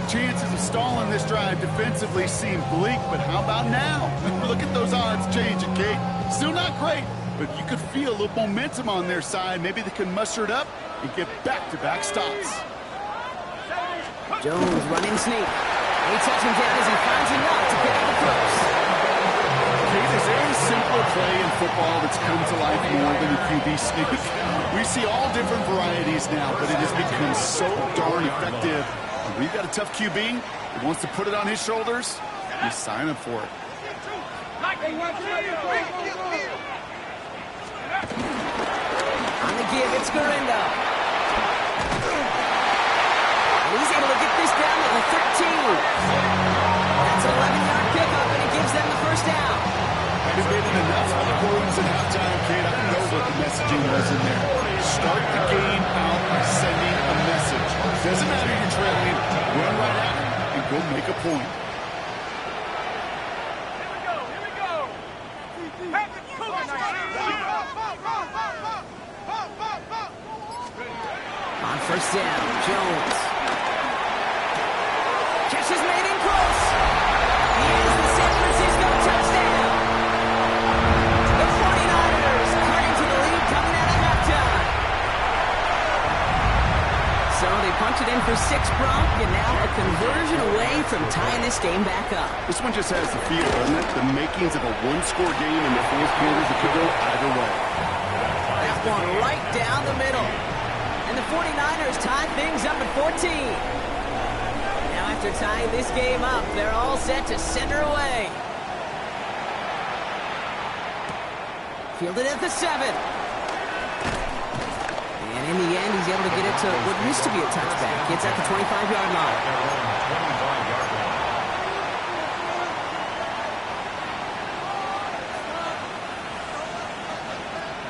Chances of stalling this drive defensively seem bleak, but how about now? Look at those odds changing, Kate. Still not great, but you could feel a little momentum on their side. Maybe they can muster it up and get back-to-back stops. Jones running sneak. He touches him down as he finds enough to pick up the first. Kate, is there a simpler play in football that's come to life more than a QB sneak? We see all different varieties now, but it has become so darn effective. When you've got a tough QB who wants to put it on his shoulders, you sign up for it. On the give, it's Gorindo. And he's able to get this down to the 13. That's an 11-yard pickup, and it gives them the first down. They've made it enough for the Gordons at halftime, Kate. I don't know what the messaging was in there. Start the game out by sending a message. Doesn't matter you're trailing, run right at it and go make a point. On first down, Jones. Catch is made in close. staying back up. This one just has the feel, doesn't it? The makings of a one-score game in the fourth quarter that could go either way. That one right down the middle. And the 49ers tie things up at 14. Now after tying this game up, they're all set to send her away. Fielded at the 7. And in the end, he's able to get it to what used to be a touchback. Gets at the 25-yard line.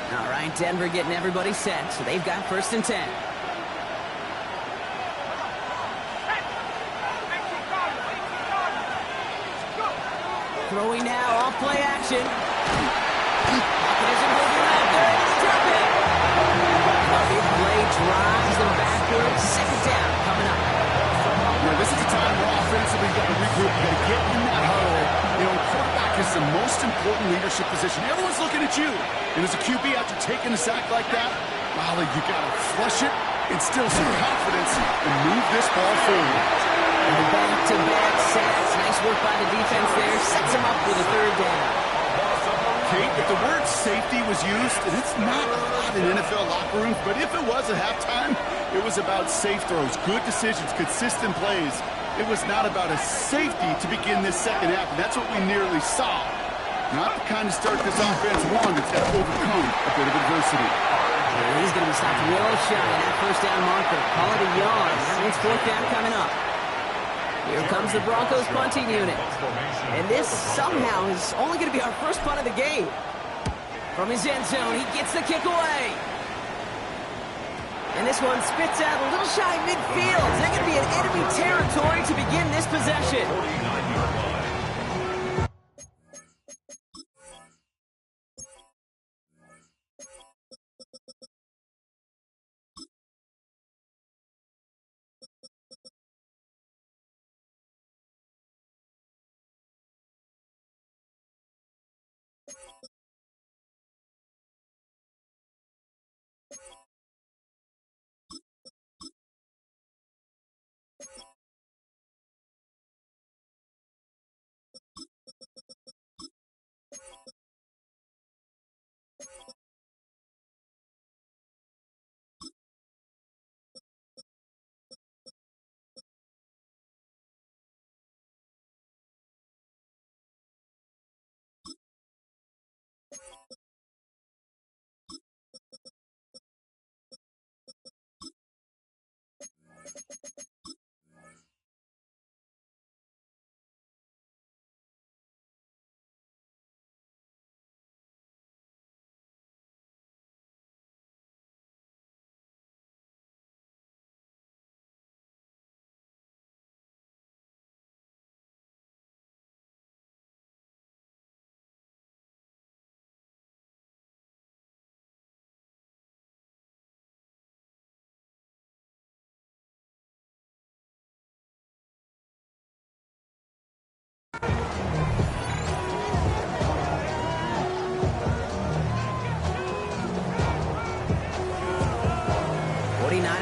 All right, Denver getting everybody set, so they've got 1st and 10. Throwing now, off play action. Isn't moving out there, and he's up it. A big play drives them backwards. 2nd down coming up. Yeah, this is a time where offensively you got to regroup. You got to get in that huddle. You know, quarterback is the most important leadership position. Everyone's looking at you. And as a QB, after taking a sack like that, Molly, you got to flush it, instill some confidence, and move this ball forward. And back-to-back sacks. Nice work by the defense there. Sets him up with a 3rd down. Kate, if the word safety was used, and it's not a lot in NFL locker rooms, but if it was at halftime, it was about safe throws, good decisions, consistent plays. It was not about a safety to begin this second half, and that's what we nearly saw. Not the kind of start this offense won that's got to overcome a bit of adversity. And he's going to be stopped real shy at that 1st down marker. Call it a yard. That means 4th down coming up. Here comes the Broncos punting unit. And this somehow is only going to be our first punt of the game. From his end zone, he gets the kick away. And this one spits out a little shy midfield. Is that going to be an enemy territory to begin this possession?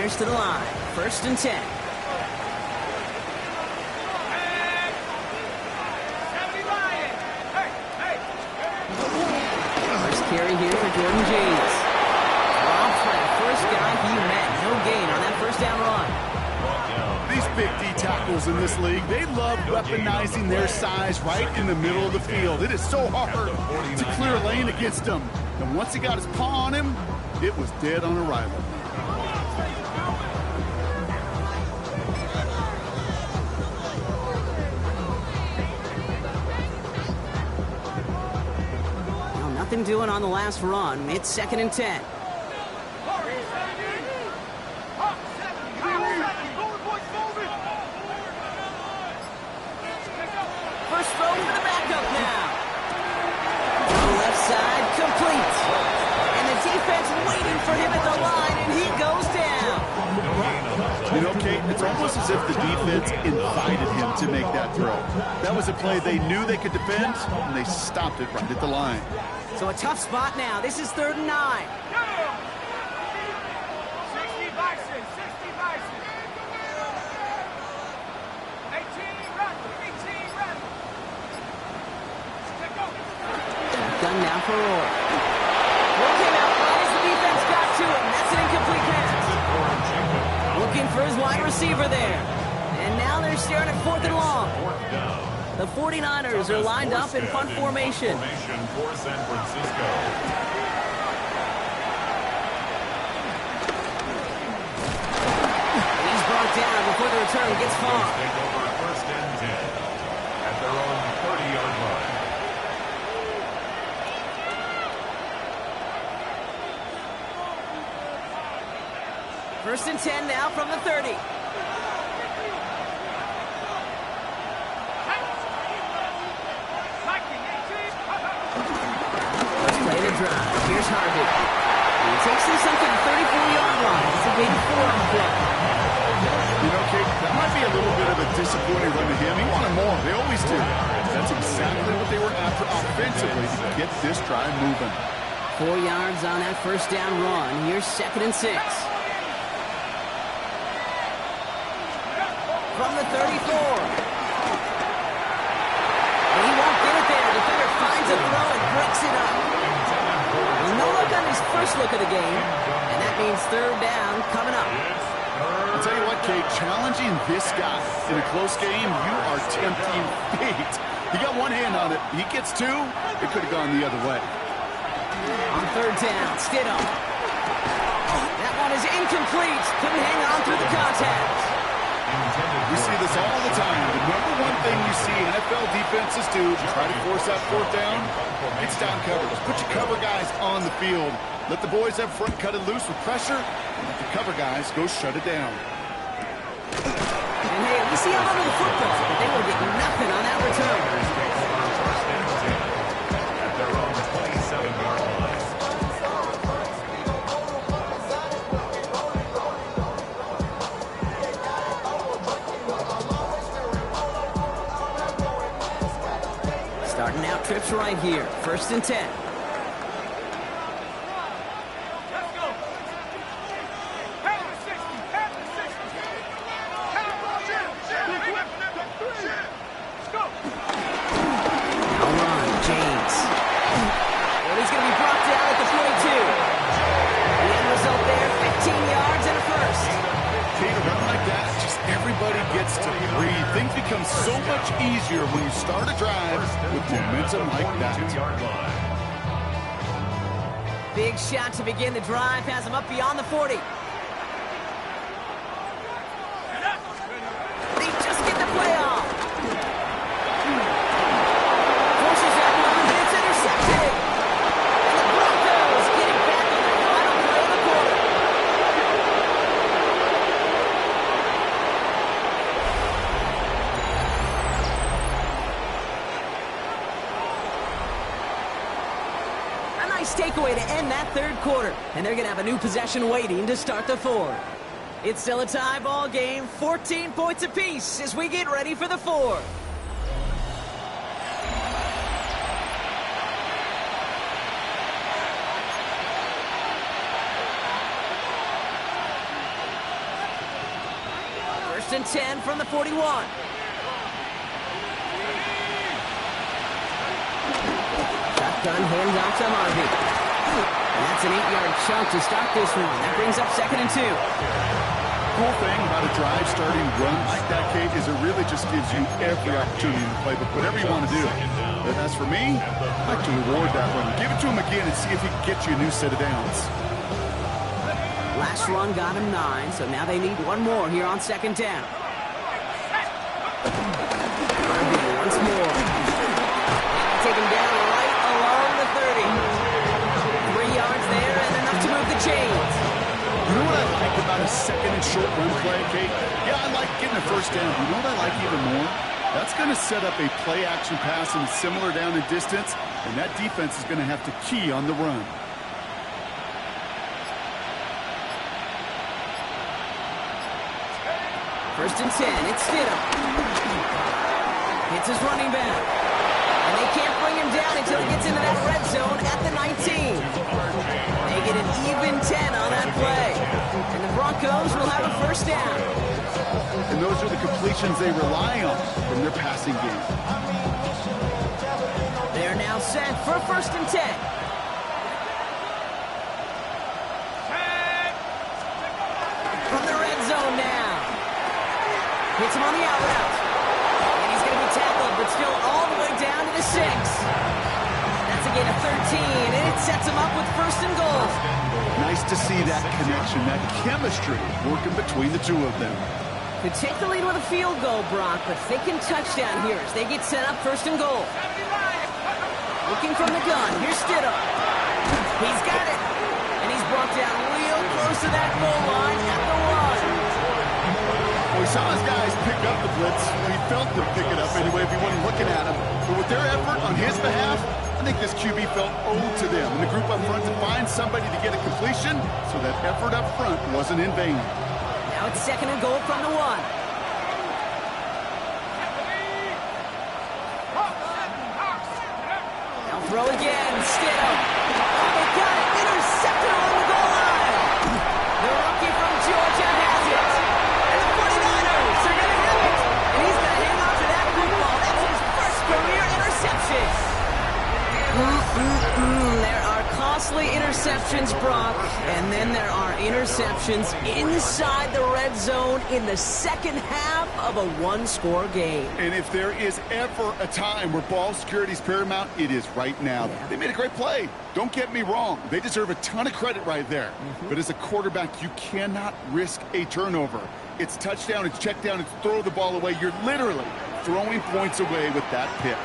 To the line. 1st and 10. First carry here for Jordan James. Rob Flynn, first guy he met. No gain on that 1st down run. These big D tackles in this league, they love weaponizing their size right in the middle of the field. It is so hard to clear a lane against them. And once he got his paw on him, it was dead on arrival. Nothing doing on the last run. It's 2nd and 10. First throw for the backup now. Left side complete. And the defense waiting for him at the line, and he goes down. You know, Kate, it's almost as if the defense invited him to make that throw. That was a play they knew they could defend, and they stopped it right at the line. So a tough spot now. This is 3rd and 9. 60 Bison, 60 Bison. 18, run, 18. Shotgun now for Orr. Work him out right as the defense got to him. That's an incomplete pass. Looking for his wide receiver there. And now they're staring at 4th and long. The 49ers are lined up in punt formation. For San Francisco. He's brought down before the return gets far. Take over 1st and 10 at their own 30-yard line. First and 10 now from the 30. Let's play the drive. Here's Harvey. He takes this up to the 34-yard line. It's a big 4 on the play. You know, Kate, that might be a little bit of a disappointing run to him. He wanted more. They always do. That's exactly what they were after offensively to get this drive moving. 4 yards on that first down run. Here's 2nd and 6. From the 34. And he won't get it there. Defender finds a throw and breaks it up. Well, no look on his first look of the game. And that means 3rd down coming up. I'll tell you what, Kate, challenging this guy in a close game, you are tempting fate. He got one hand on it. He gets 2. It could have gone the other way. On 3rd down, Stidham. That one is incomplete. Couldn't hang on through the contact. We see this all the time. The number one thing you see NFL defenses do to try to force that 4th down, it's down coverage. Put your cover guys on the field. Let the boys up front cut it loose with pressure, and let the cover guys go shut it down. And hey, we see a lot of the football, but they will get nothing on that return. At their own 27-yard line. Starting out trips right here. 1st and 10. So much easier when you start a drive with momentum like that. Big shot to begin the drive. Has him up beyond the 40. They just get the play off. Forces that one, but it's intercepted. And the Broncos getting back on their final play of the quarter. Takeaway to end that 3rd quarter, and they're going to have a new possession waiting to start the 4th. It's still a tie ball game, 14 points apiece as we get ready for the 4th. First and 10 from the 41. Shotgun hands off to Harvey. And that's an 8-yard chunk to start this one. That brings up 2nd and 2. Cool thing about a drive starting run like that, Kate, is it really just gives you every opportunity to play with whatever you want to do. And as for me, I like to reward that run. Give it to him again and see if he can get you a new set of downs. Last run got him 9, so now they need one more here on 2nd down. Harvey once more. Take him down right along the 30. 3 yards there and enough to move the chains. You know what I like about a 2nd and short run play, Kate? Yeah, I like getting a 1st down. You know what I like even more? That's going to set up a play-action pass and similar down in distance, and that defense is going to have to key on the run. First and 10, it's Stidham. Hits his running back. And they can't bring him down until he gets into that red zone at the 19. They get an even 10 on that play. And the Broncos will have a 1st down. And those are the completions they rely on from their passing game. They're now set for 1st and 10. From the red zone now. Hits him on the out route. And he's going to be tackled, but still all the way down to the 6. That's a gain of 13, and it sets him up with 1st and goal. Nice to see that connection, that chemistry working between the two of them. Could take the lead with a field goal, Brock, but thinking touchdown here as they get set up 1st and goal. Looking from the gun, here's Stidham. He's got it, and he's brought down real close to that goal line at the 1. Well, we saw his guys pick up the blitz. We felt them pick it up anyway if he wasn't looking at him. But with their effort on his behalf, I think this QB felt owed to them and the group up front to find somebody to get a completion, so that effort up front wasn't in vain. Now it's 2nd and goal from the 1. Now throw again, Stidham. Oh, they got it, intercepted on the goal line. The rookie from Georgia has it. And the 49ers are going to have it. And he's going to hang on to that football. That's his first career interception. There are costly interceptions, Brock, and then there are interceptions inside the red zone in the second half of a one-score game. And if there is ever a time where ball security is paramount, it is right now. Yeah. They made a great play. Don't get me wrong. They deserve a ton of credit right there. But as a quarterback, you cannot risk a turnover. It's touchdown, it's check down, it's throw the ball away. You're literally throwing points away with that pick.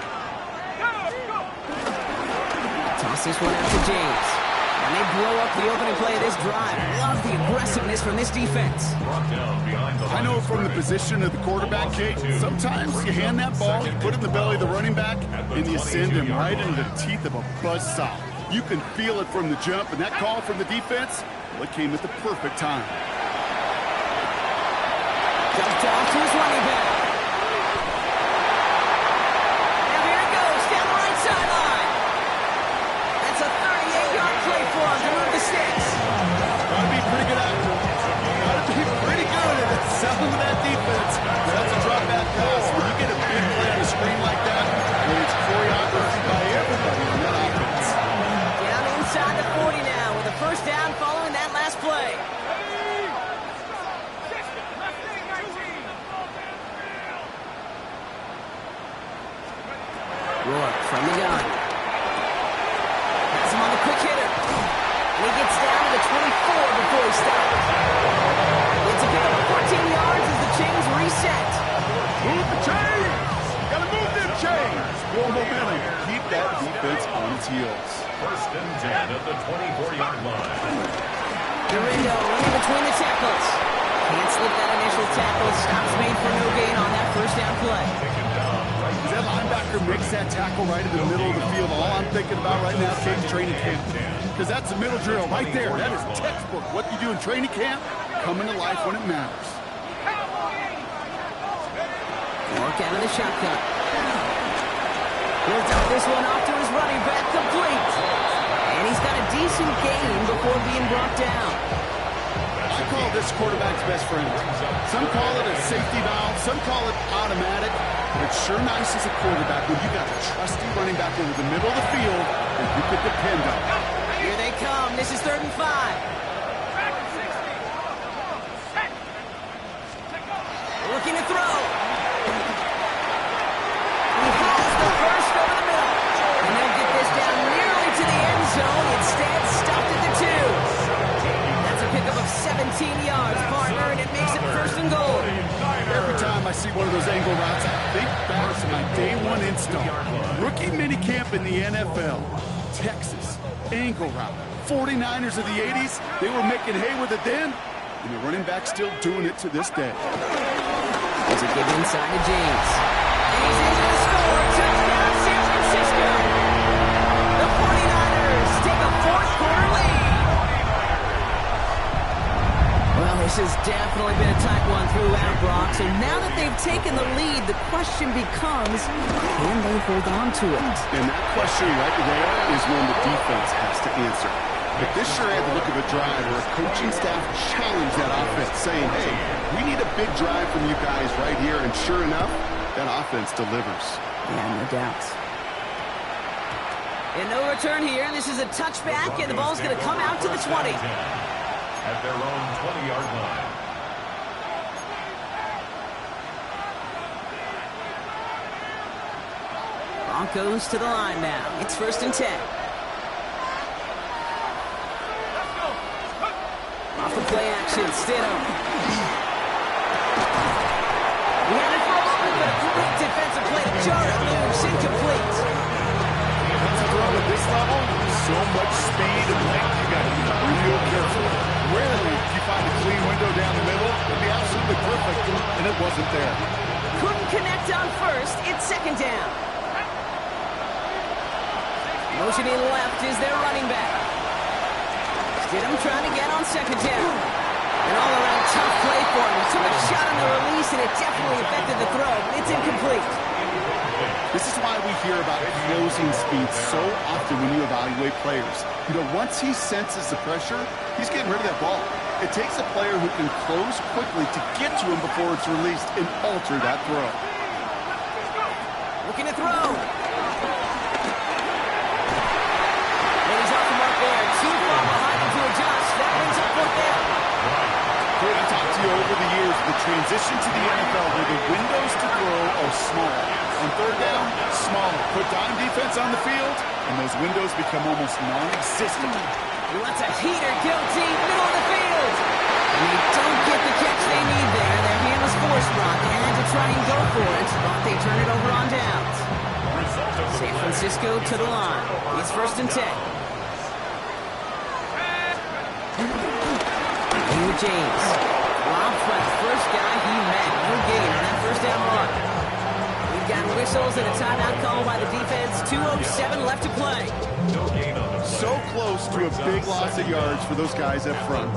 Toss this one out to James. And they blow up the opening play of this drive. Love the aggressiveness from this defense. I know from the position of the quarterback, Kate, sometimes you hand that ball, you put it in the belly of the running back, and you send him right into the teeth of a buzzsaw. You can feel it from the jump, and that call from the defense, well, it came at the perfect time. Jumped off to his running back. And here it goes, down the right sideline. That's a 38-yard play for him to move the sticks. Gotta be pretty good at it. Gotta be pretty good at it. Selling to that defense. That's a drop back pass. When you get a big play on the screen like that, when it's choreographed by everybody on that offense. Down inside the 40 now with a first down following that last play. Rourke from the gun. Has him on the quick hitter. And he gets down to the 24 before he stops. It's a pick up of 14 yards as the chains reset. Move the chains! Gotta move them chains! More momentum. Keep that defense on its heels. 1st and 10 at the 24-yard line. Dorito running between the tackles. Can't slip that initial tackle. Stops made for no gain on that first down play. As that linebacker makes that tackle right in the middle of the field, all I'm thinking about right now is training camp. Because that's a middle drill right there. That is textbook. What you do in training camp, coming to life when it matters. Rourke out of the shotgun. He'll dump this one off to his running back, complete. And he's got a decent gain before being brought down. I call this quarterback's best friend. Some call it a safety valve, some call it automatic, but it's sure nice as a quarterback when you got a trusty running back over the middle of the field that you can depend on. Here they come. This is 3rd and 5. Looking to throw. He has the first over the middle. And they'll get this down nearly to the end zone. Instead, stopped at the 2. That's a pickup of 17 yards, partner, and it makes it 1st and goal. Every time I see one of those angle routes, I think back to my day one install. Rookie minicamp in the NFL. Texas, angle route. 49ers of the 80s, they were making hay with it then, and the running back's still doing it to this day. There's a give inside to James. And he's into the score. Touchdown, San Francisco. The 49ers take a 4th-quarter lead. Well, this has definitely been a tight one throughout, Brock. So now that they've taken the lead, the question becomes, can they hold on to it? And that question right there is one the defense has to answer. But this sure had the look of a drive where a coaching staff challenged that offense, saying, hey, we need a big drive from you guys right here. And sure enough, that offense delivers. Yeah, no doubt. And no return here. This is a touchback, and the ball's going to come out to the 20. At their own 20-yard line. Broncos to the line now. It's 1st and 10. Off the play action, Stidham. He had it for a moment, but a great defensive play to jar it loose. Incomplete. Defensive throw at this level, so much speed and length, you got to be real careful. Rarely do you find a clean window down the middle. It'd be absolutely perfect, and it wasn't there. Couldn't connect on 1st. It's 2nd down. Motioning left is their running back. Stidham trying to get on 2nd down. An all-around tough play for him. He took a shot on the release, and it definitely affected the throw. It's incomplete. This is why we hear about closing speed so often when you evaluate players. You know, once he senses the pressure, he's getting rid of that ball. It takes a player who can close quickly to get to him before it's released and alter that throw. Looking to throw. And he's off the mark there. Too far behind him to adjust. That brings up 4th down. I talked to you over the years, the transition to the NFL where the windows to throw are small. On 3rd down, smaller. Put dime defense on the field, and those windows become almost non-existent. He lets a heater go deep, middle of the field. And they don't get the catch they need there. Their hand was forced, Brock. They had to try and go for it, but they turn it over on downs. San Francisco to the line. It's 1st and 10. New James. Rob for the first guy he met. No gain on that 1st down run. We've got whistles and a timeout call by the defense. 2:07 left to play. So close to a big loss of yards for those guys up front.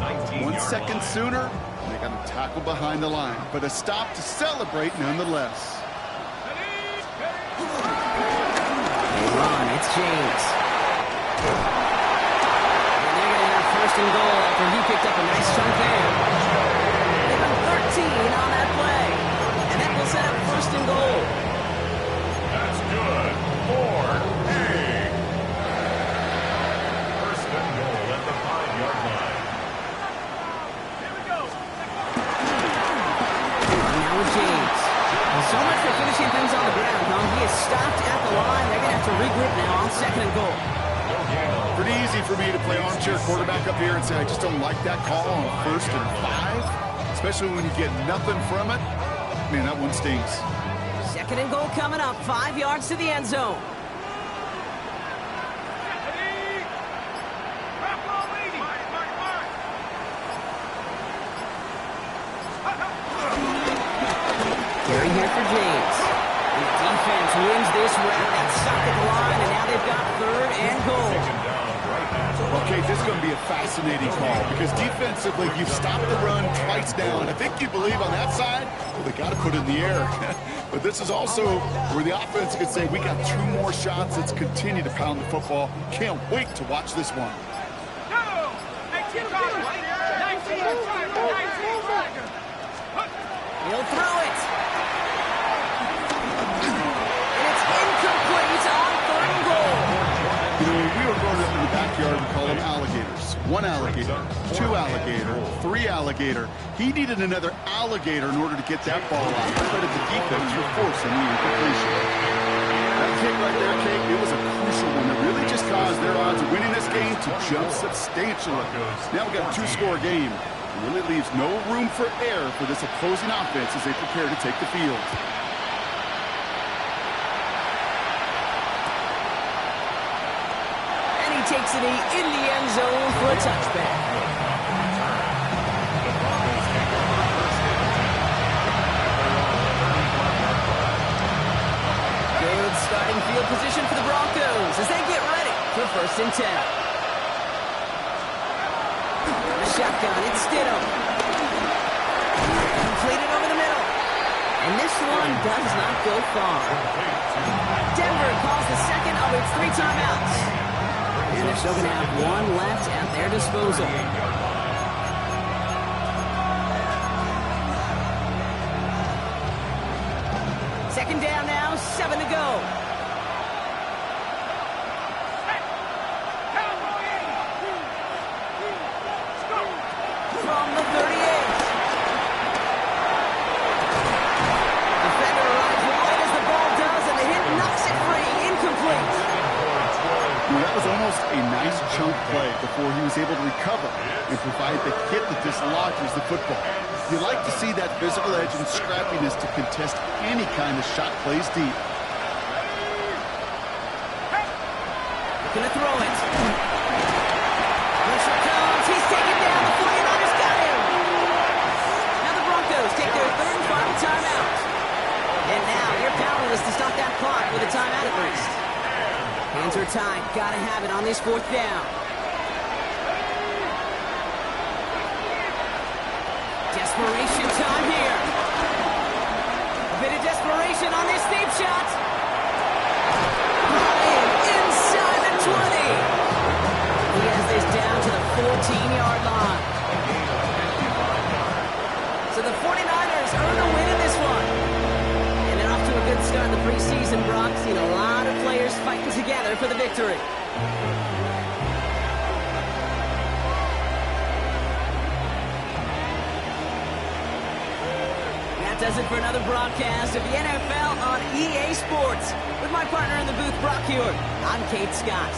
1 second sooner, they got a tackle behind the line. But a stop to celebrate nonetheless. They run. It's James. And they're going to have 1st and goal after he picked up a nice chunk there. They've got 13 on that play. And that will set up 1st and goal. That's good. 4-8. 1st and goal at the 5-yard line. Now with James. Well, so much for finishing things on the ground, huh? He is stopped at the line. They're going to have to regroup now on 2nd and goal. Pretty easy for me to play armchair quarterback up here and say I just don't like that call on 1st and 5, especially when you get nothing from it. Man, that one stings. 2nd and goal coming up, 5 yards to the end zone. Carry here for James. The defense wins this round. That's stuck at the line, and now they've got 3rd and goal. Okay, this is going to be a fascinating call because defensively, you've stopped the run twice down. I think you believe on that side, well, they got to put it in the air. But this is also where the offense could say, we got 2 more shots. Let's continue to pound the football. Can't wait to watch this one. He'll throw it. And it's incomplete on 3rd and goal. You know, when we were growing up in the backyard, we call them alligators. 1 alligator, 2 alligator, 3 alligator. He needed another alligator in order to get that ball out. Credit the defense for forcing the incompletion. That kick right there, Kate, it was a crucial one that really just caused their odds of winning this game to jump substantially. Now we've got a 2-score game. It really leaves no room for error for this opposing offense as they prepare to take the field. Takes it in the end zone for a touchback. Good starting field position for the Broncos as they get ready for 1st and 10. The shotgun, it's Stidham. Completed over the middle. And this one does not go far. Denver calls the second of its 3 timeouts. And they're still going to have 1 left at their disposal. 2nd down now, 7 to go. That was almost a nice chunk play before he was able to recover and provide the hit that dislodges the football. You like to see that physical edge and scrappiness to contest any kind of shot plays deep. Looking to throw it. Pressure comes. He's taken down. The 49ers got him. Now the Broncos take their third and final timeout. And now they're powerless to stop that clock with a timeout at least. Hands are tied. Gotta have it on this fourth down. Desperation time here. A bit of desperation on this deep shot. Ryan inside the 20. He has this down to the 14-yard line. So the 49ers earn a win in this one. And they're off to a good start in the preseason, Brock. Seen a lot of players fighting together for the victory. That does it for another broadcast of the NFL on EA Sports. With my partner in the booth, Brock Hewitt, I'm Kate Scott.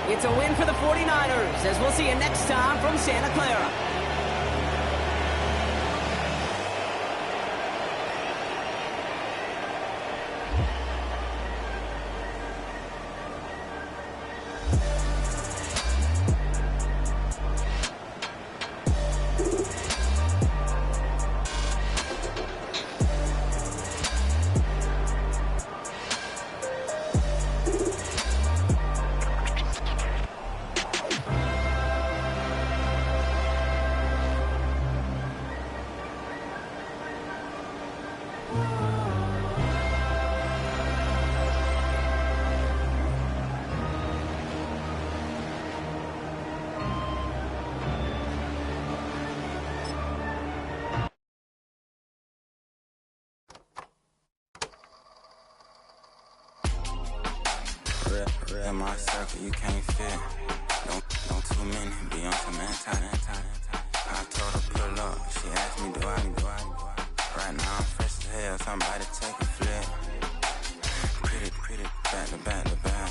It's a win for the 49ers, as we'll see you next time from Santa Clara. In my circle, you can't fit. Don't too many be on some anti. I told her pull up. She asked me do I. Right now I'm fresh as hell. Somebody take a flip. Pretty, back to back.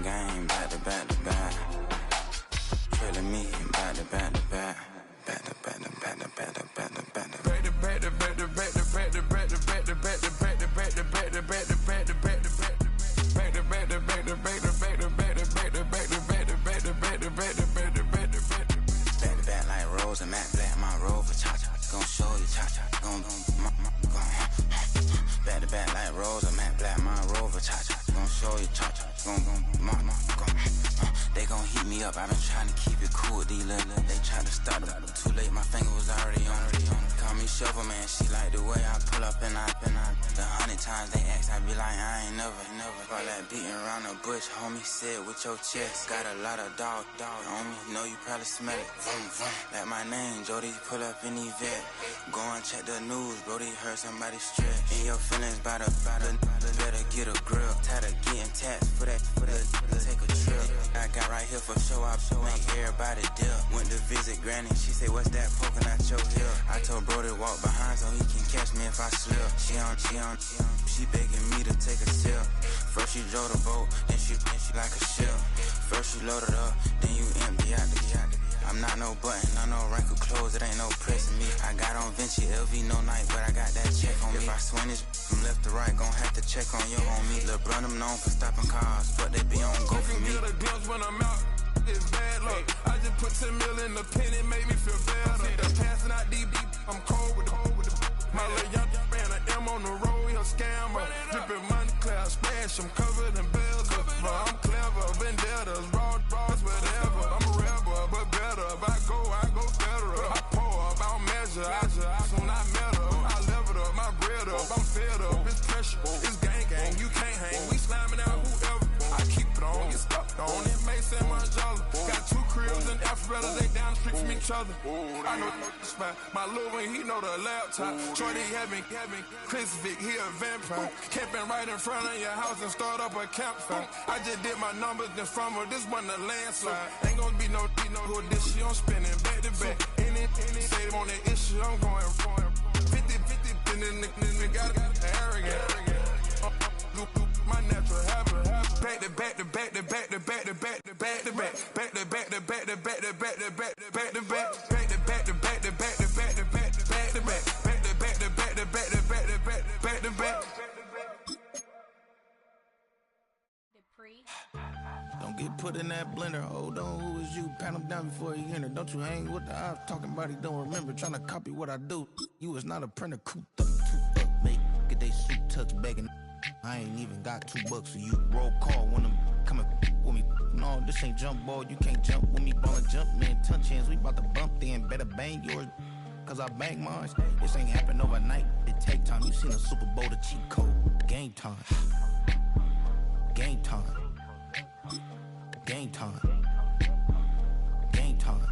Gang, back to back. Trailing me, back to back. And Matt Black, my Rover, cha-cha, gon' show you, cha-cha, gon' back to back like Rose, and Matt Black, my Rover, cha-cha, gon' show you, cha-cha, gon' they gon' heat me up, I've been trying to keep it cool, these little, they tried to start it, too late, my finger was already on it, call me Shovel Man, she like the way I pull up and I, the 100 times they ask, I be like, I ain't never, all that beating around the bush, homie, said with your chest, got a lot of dog on me, know you probably smell it, like my name, Jody, pull up in the vet, go and check the news, Brody heard somebody stretch, in your feelings by the, better get a grip, tired of getting taxed for that, take a trip, I got right here for show up, make everybody dip, went to visit Granny, she say, what's that poking out your hip, I told Brody walk behind so he can catch me if I slip, she begging me to take a sip, first she drove the boat, then she like a ship, first you load it up, then you empty out the I'm not no button, no wrinkle clothes, it ain't no pressing me. I got on Vinci, LV, no night, but I got that check on me. If I swing this from left to right, gon' have to check on your homie. Lil' Brun, I'm known for stopping cars, but they be on go for me. I can get a glimpse when I'm out, it's bad luck. I just put 10 mil in the pen, it made me feel better. I'm passing out deep, I'm cold with the my little young man, an M on the road, he a scammer. Drippin' money, cloud splash, I'm covered in bells. But I'm clever, vendettas, raw draws, whatever. I'm a rebel, but better. If I go federal. I pour up, I don't measure. I soon I met her. I leveled up, my bread up. I'm fed up, it's pressure, it's gang. You can't hang, we slamming out whoever. I keep it on, you stuck on it. Mason Manjala. Got 2 cribs in Alpharetta, they down the street from each other. I know the spot. My little one, he know the laptop. Shorty having Chris Vick, he a vampire. Camping right in front of your house and start up a campfire. I just did my numbers in front of this one, a landslide. Ain't gonna be no good this shit, I'm spinning back to back. Any say on that issue, I'm going 50, and then nigga got arrogant. My natural habit. Back to Don't get put in that blender. Hold on, who is you? Pat him down before he enter. Don't you hang with the ops talking about he don't remember. Trying to copy what I do. You is not a printer. Cooped up, toot up, make get they suit tucks begging. I ain't even got $2 for you. Roll call when I'm coming with me. No, this ain't jump ball. You can't jump with me. Ball and jump, man. Touch hands. We about to bump then. Better bang yours. Cause I bang mine. This ain't happen overnight. It take time. You seen a Super Bowl, the cheat code. Game time. Game time. Game time. Game time.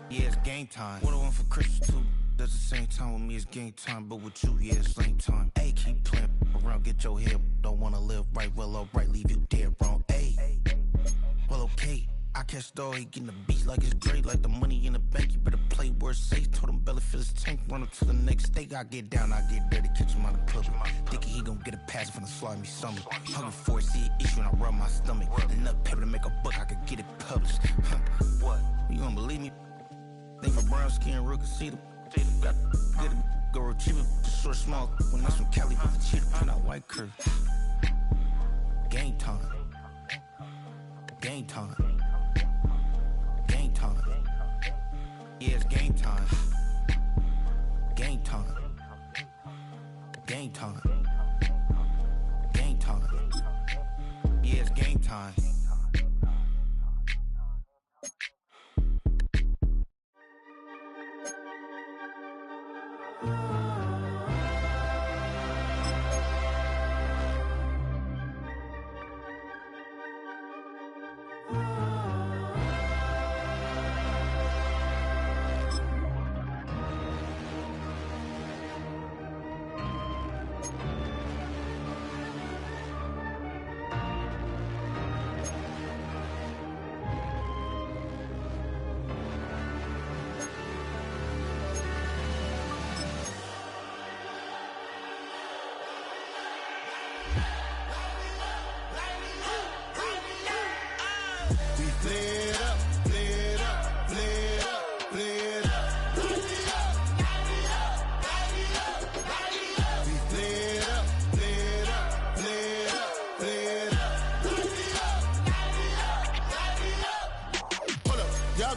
Yeah, it's game time. What I want for Christmas too. That's the same time with me, it's game time. But with you, yeah, it's same time. Hey, keep playing around, get your head. Don't wanna live right, well, alright, leave you dead wrong. Hey, well, okay. I catch the dog, he getting the beat like it's great. Like the money in the bank, you better play where it's safe. Told him Bella fill his tank, run up to the next state. I get down, I get dirty, catch him on the public. Thinking he gon' get a pass from the slimy stomach. Hungry for it, see an issue and I rub my stomach. Enough paper to make a book, I could get it published. What? You don't believe me? Think for brown skin, real can see them. Got good go retrieve it, short, small. When that's from Cali, with the cheetah, pin out white curve. Game time. Game time. Game time. Yeah, it's game time. Game time. Game time. Game time. Yeah, it's game time.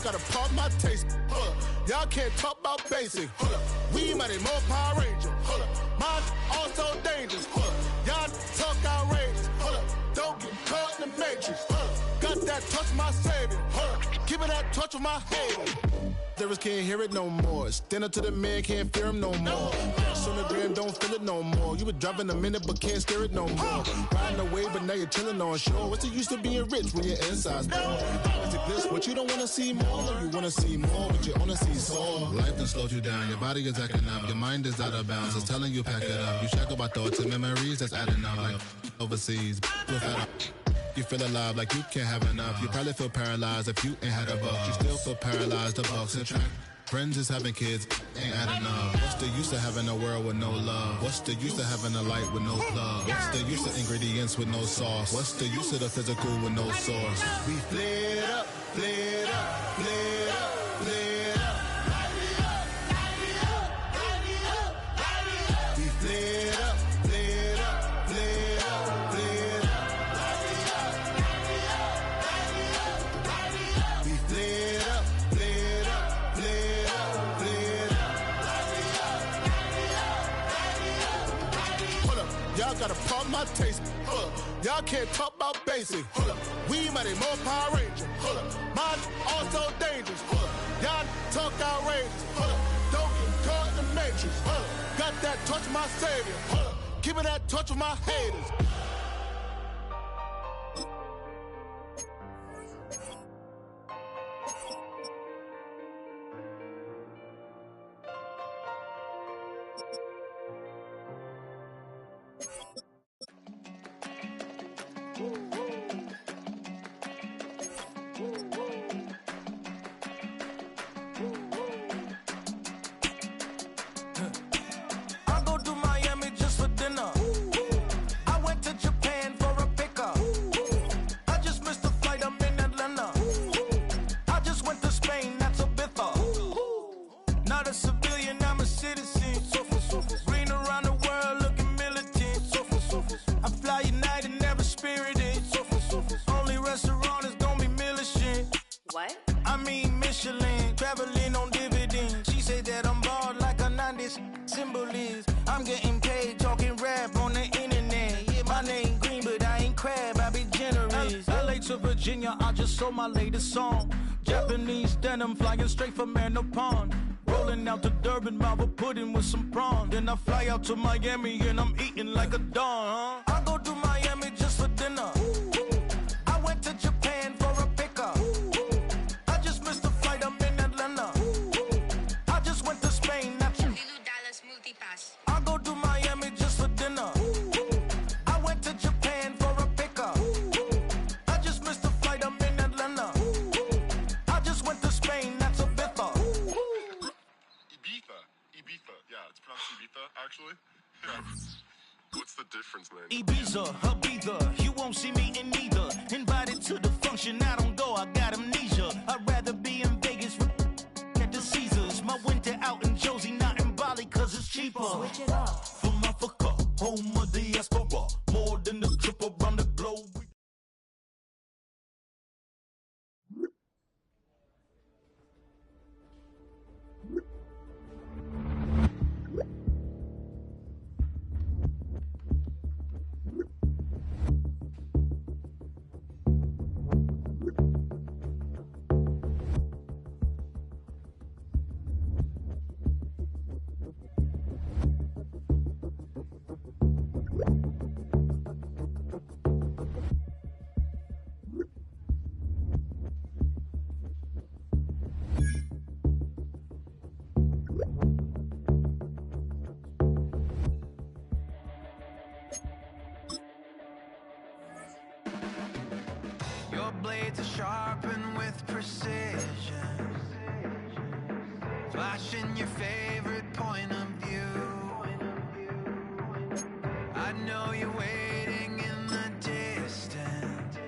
Gotta pump my taste. Hold up. Y'all can't talk about basic. Hold up. We mighty more Power Ranger. Hold up. Mine also dangerous. Hold up. Y'all talk outrageous. Hold up. Don't get caught in the matrix. Hold up. Got that touch my savior. Hold up. Give me that touch with my haters. Lyrics can't hear it no more. Stand up to the man, can't fear him no more. Cash on the gram, don't feel it no more. You were driving a minute, but can't steer it no more. Riding away, but now you're chilling on shore. What's the use of being rich when your inside's poor? Is it this what you don't want to see more? Or you want to see more, but you only see sore? Life done slowed you down. Your body is acting up. Your mind is out of bounds. It's telling you pack it up. You shack about thoughts and memories that's adding up. Like overseas, you feel alive like you can't have enough. You probably feel paralyzed if you ain't had a buck. You still feel paralyzed, the bucks and track. Friends is having kids, ain't adding up. What's the use of having a world with no love? What's the use of having a light with no plug? What's the use of ingredients with no sauce? What's the use of the physical with no source? We flared up, flared up, flared up, flared up. We flared up, flared up, flared up, flared up. We flared up, flared up, flared up, flared up. Hold up, y'all gotta pump my taste. Hold up, y'all can't talk about basic. Hold up, we mighty more Power Ranger. Hold up, mine also dangerous. Hold up, y'all talk outrageous. Hold up, don't get caught in the matrix. Hold up, got that touch my savior. Hold up, give me that touch with my haters. I go to Miami just for dinner. I went to I'm getting paid talking rap on the internet. Yeah, my name green, but I ain't crab, I be generous. LA to Virginia, I just sold my latest song. Japanese denim flying straight from Manapon. Rolling out to Durban, Marvel pudding with some prawn. Then I fly out to Miami and I'm eating like a don. I go to Miami just for dinner. I went to Japan for a pickup. I just missed the flight, I'm in Atlanta. I just went to Spain, not you. I go to Miami just for dinner. I went to Japan for a pickup. I just missed the flight, I'm in Atlanta. I just went to Spain, that's a Ibiza. Ibiza. Yeah, it's pronounced Ibiza, actually. Yeah. What's the difference, man? Ibiza, Ibiza, you won't see me in neither. Invited to the function, I don't go, I got amnesia. I'd rather be in Vegas at the Caesars. My winter out in Josie, not in Bali, cause it's cheaper. Switch it up. From Africa, home of the diaspora. More than the trip around the globe. Your blades are sharpened with precision, flashing your favorite point of view. I know you're waiting in the distance,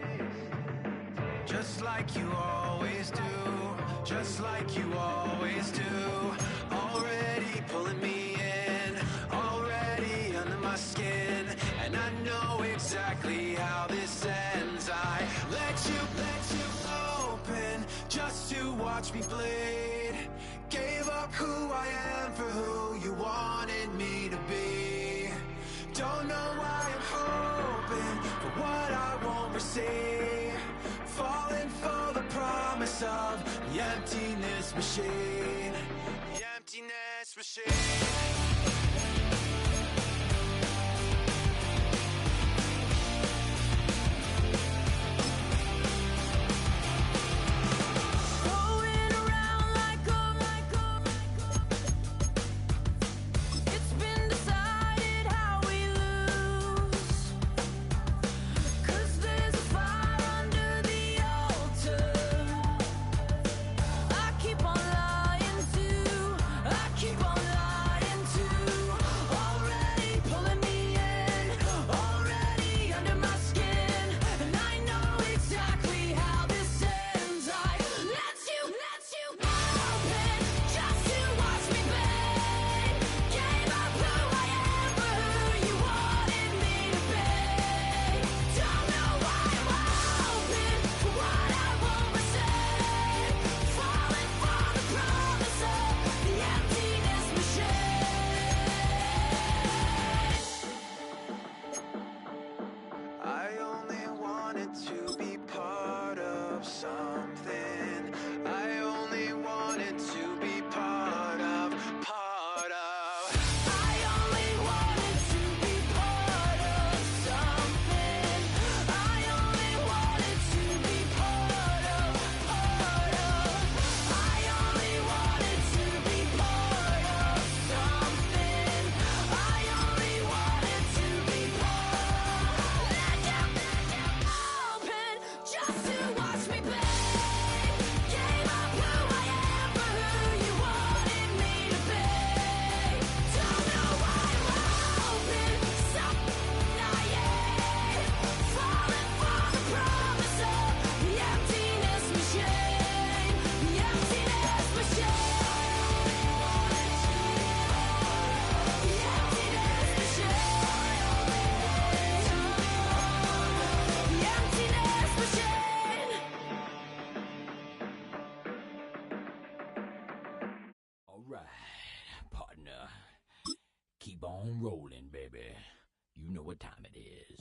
just like you always do, just like you always do. Already pulling me in, already under my skin, and I know exactly how this ends. I let you open just to watch me bleed. Gave up who I am for who you wanted me to be. Don't know why I'm hoping for what I won't receive. Falling for the promise of the emptiness machine. The emptiness machine. on rolling, baby. You know what time it is.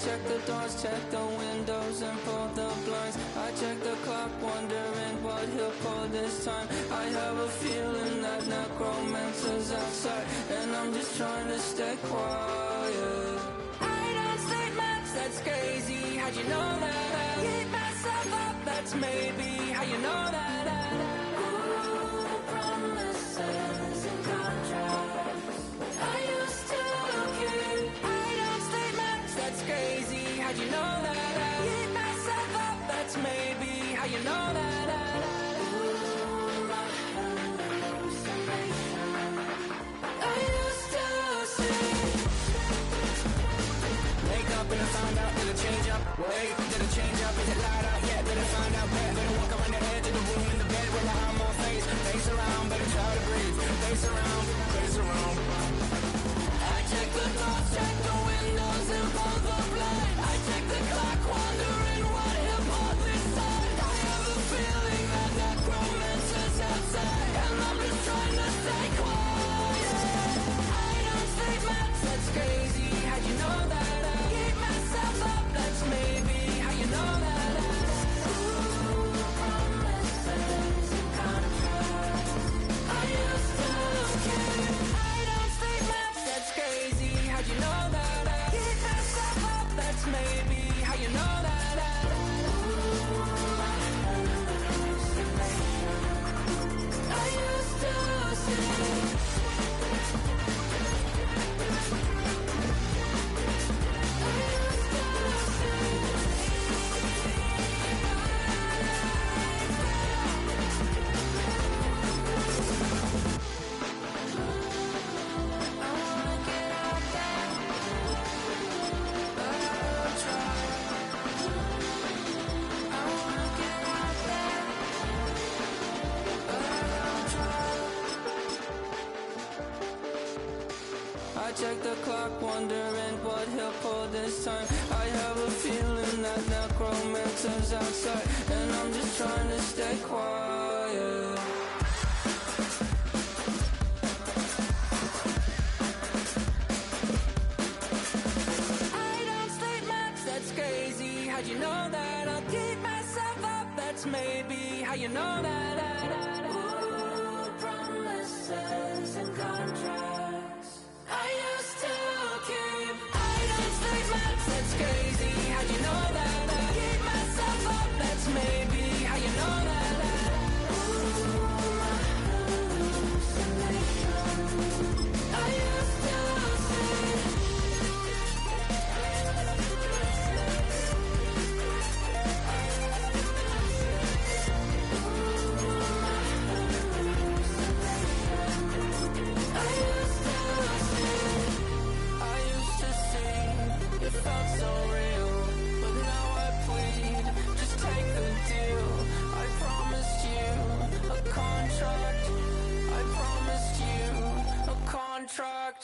Check the doors, check the windows, and pull the blinds. I check the clock, wondering what he'll pull this time. I have a feeling that necromancer's outside, and I'm just trying to stay quiet. I don't state maps, that's crazy. How'd you know that? I keep myself up, that's maybe how you know that. Ooh, promises and contracts. I used to keep. I don't state maps, that's crazy. How'd you know that? I keep myself up, that's maybe how you know that. Ooh, my hallucination. I used to see. Wake up and I found out, did it change up? Wait, did it change up? Is it light up? Yeah, did it find out? Better walk around the edge of the room in the bed with my arm on face around, better try to breathe. Face around, face around. I check the doors, check the windows, and pull the blind. I check the clock, wondering what he'll pull this time. I have a feeling that necromancer's outside, and I'm just trying to stay quiet. I don't say maps, that's crazy. check the clock, wondering what he'll pull this time. I have a feeling that necromancer's outside, and I'm just trying to stay quiet. I don't sleep much, that's crazy. How'd you know that? I'll keep myself up, that's maybe how you know that. Ooh, promises and contracts I used to keep. I don't sleep much, that's crazy. How'd you know that? I keep myself up, that's maybe how you know that. Ooh, my hallucination. I used to see. It felt so real, but now I plead, just take the deal. I promised you a contract. I promised you a contract.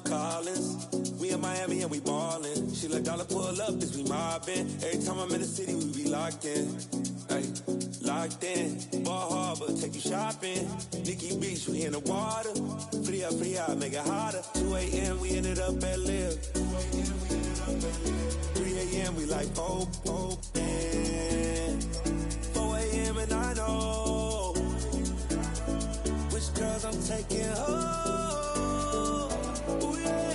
Collins. We in Miami and we ballin'. She let dollar pull up as we mobbin'. Every time I'm in the city, we be locked in. Ay, locked in. Ball Harbor, take you shopping. Nikki Beach, we in the water. Fria, make it hotter. 2 a.m. we ended up at Live. 3 a.m. a.m. we like 4 a.m. and I know which girls I'm taking home. Ooh, yeah.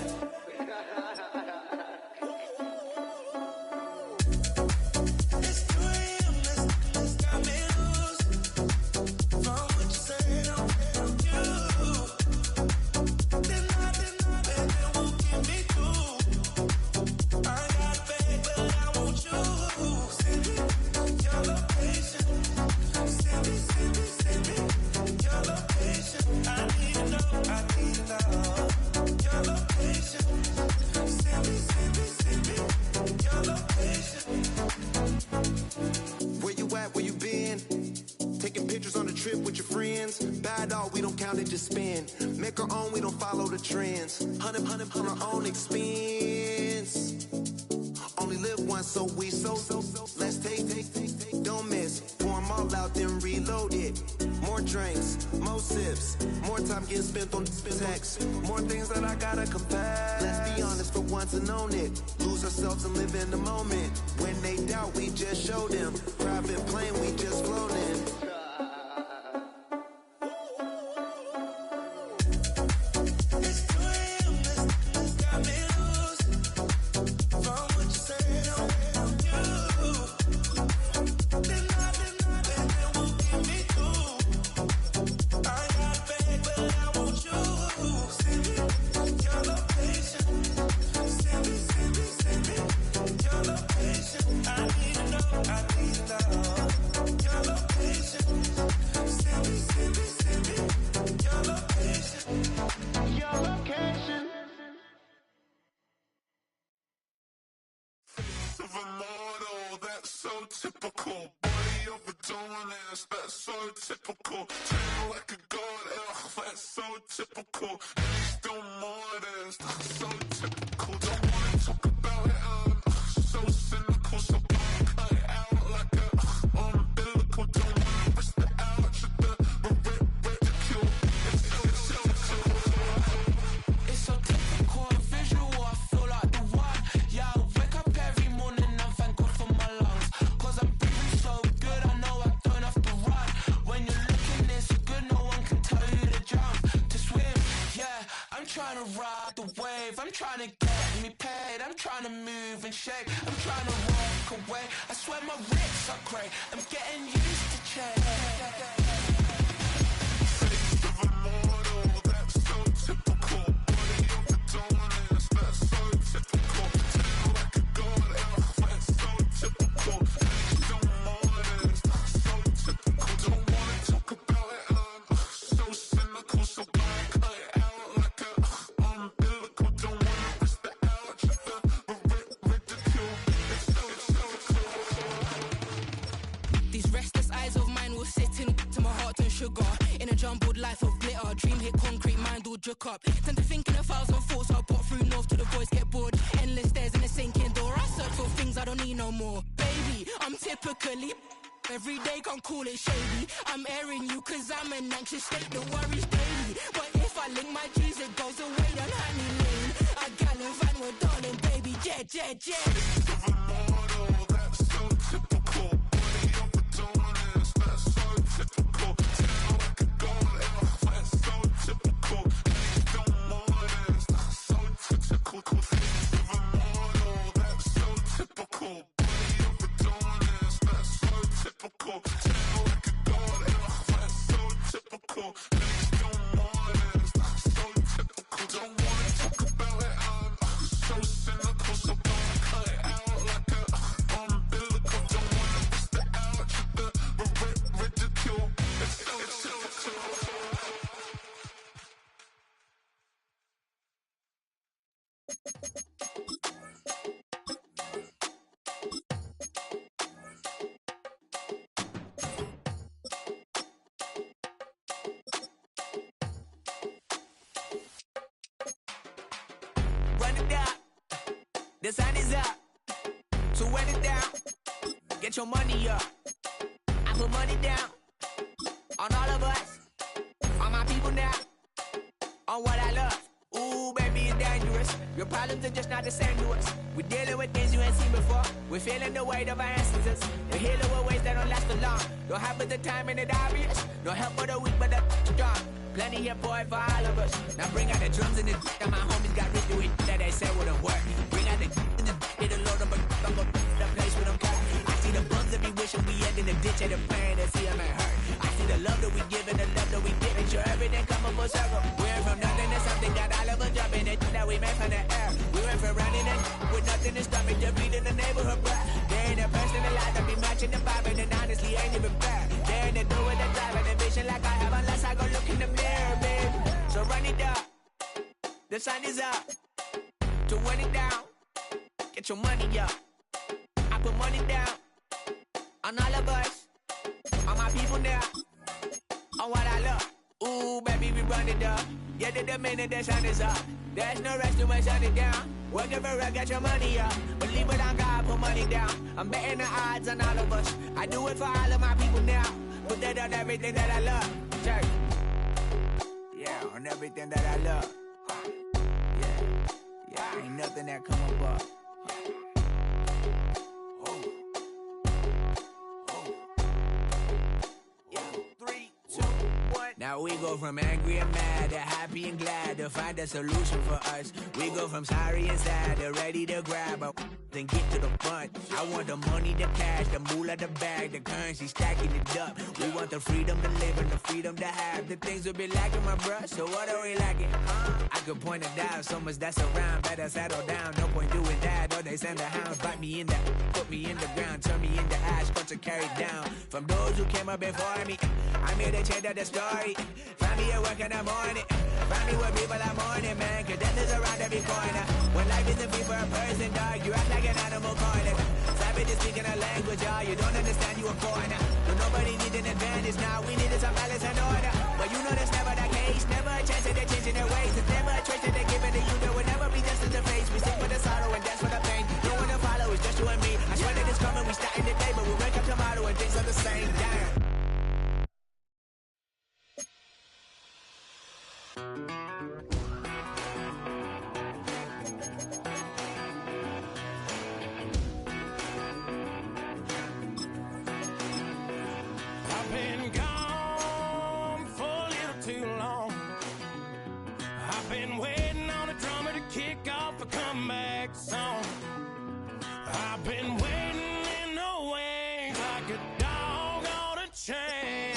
We don't count it, just spend. Make our own, we don't follow the trends. 100 on our own expense. Only live once, so we let's take. Don't miss. Pour them all out, then reload it. More drinks, more sips. More time getting spent on text. More things that I gotta confess. Let's be honest for once and own it. Lose ourselves and live in the moment. When they doubt, we just show them. Private plane, we just floating. Up. Tend to think in 1,000 thoughts. I'll pop through north to the voice, get bored. Endless stairs in a sinking door. I search for things I don't need no more. Baby, I'm typically every day, can't call it shady. I'm airing you cause I'm an anxious state, the worries daily. But if I link my G's, it goes away down Honey Lane. I gallivant with darling, baby, jet. That's so typical. Body of the dominance, that's so typical. Tell like a god, that's so typical. The sun is up, so wet it down. Get your money up. I put money down on all of us, on my people now, on what I love. Ooh, baby, it's dangerous. us. Your problems are just not the same to us. We're dealing with things you ain't seen before. We're feeling the weight of our ancestors. We're healing with ways that don't last for long. Don't have but the time and it obvious. No help for the weak, but the strong. Plenty here, boy, for all of us. Now bring out the drums and the and my homies got rich to it that they said wouldn't work. Bring out the and the it'll load up, but I'm gonna the place with them cut. I see the bums that be wishing we end in the ditch and the pain that see them ain't hurt. I see the love that we give and the love that we give. Make sure everything come up full circle. We went from nothing to something, got all of us jumping it that we made from the air. We went from running it with nothing to stomach, just beat in the neighborhood, bruh. There ain't a person alive that be matching the vibe, and honestly ain't even fair. There ain't a do with the drive and the vision like I have unless I go look in the mirror, baby. So run it up, the sun is up. To run it down, get your money up. I put money down on all of us, on my people now, on what I love. Ooh, baby, we run it up. Get it the minute the sun is up. There's no rest to it, shut it down. Working for real, get your money up. Believe it on God, put money down. I'm betting the odds on all of us. I do it for all of my people now. Put that on everything that I love. Check. Yeah, on everything that I love. Yeah, ain't nothing that come above. Now we go from angry and mad to happy and glad to find a solution for us. We go from sorry and sad to ready to grab up and get to the front. I want the money, the cash, the moolah, the bag, the currency, stacking it up. We want the freedom to live and the freedom to have the things we'll be lacking, my bruh. So what are we lacking? I could point it out, so much that's around. Better settle down, no point doing that. Or they send the hounds, bite me in the, put me in the ground, turn me into ash, cut to carry down. From those who came up before me, I'm here to change up the story. Find me at work in the morning. Find me where people are mourning, man. Cause death is around every corner. When life isn't free for a person, dog, you act like an animal corner. Savage is speaking a language, y'all. You don't understand, you a foreigner. But nobody needs an advantage now. We needed some balance and order. But you know that's never the case. Never a chance that they're changing their ways. It's never a choice that they're giving to you. There will never be justice to face. We sing for the sorrow and dance for the pain. No one to follow, it's just you and me. I swear that it's coming, we starting today. But we wake up tomorrow and things are the same. Damn. I've been gone for a little too long. I've been waiting on a drummer to kick off a comeback song. I've been waiting in the wings like a dog on a chain.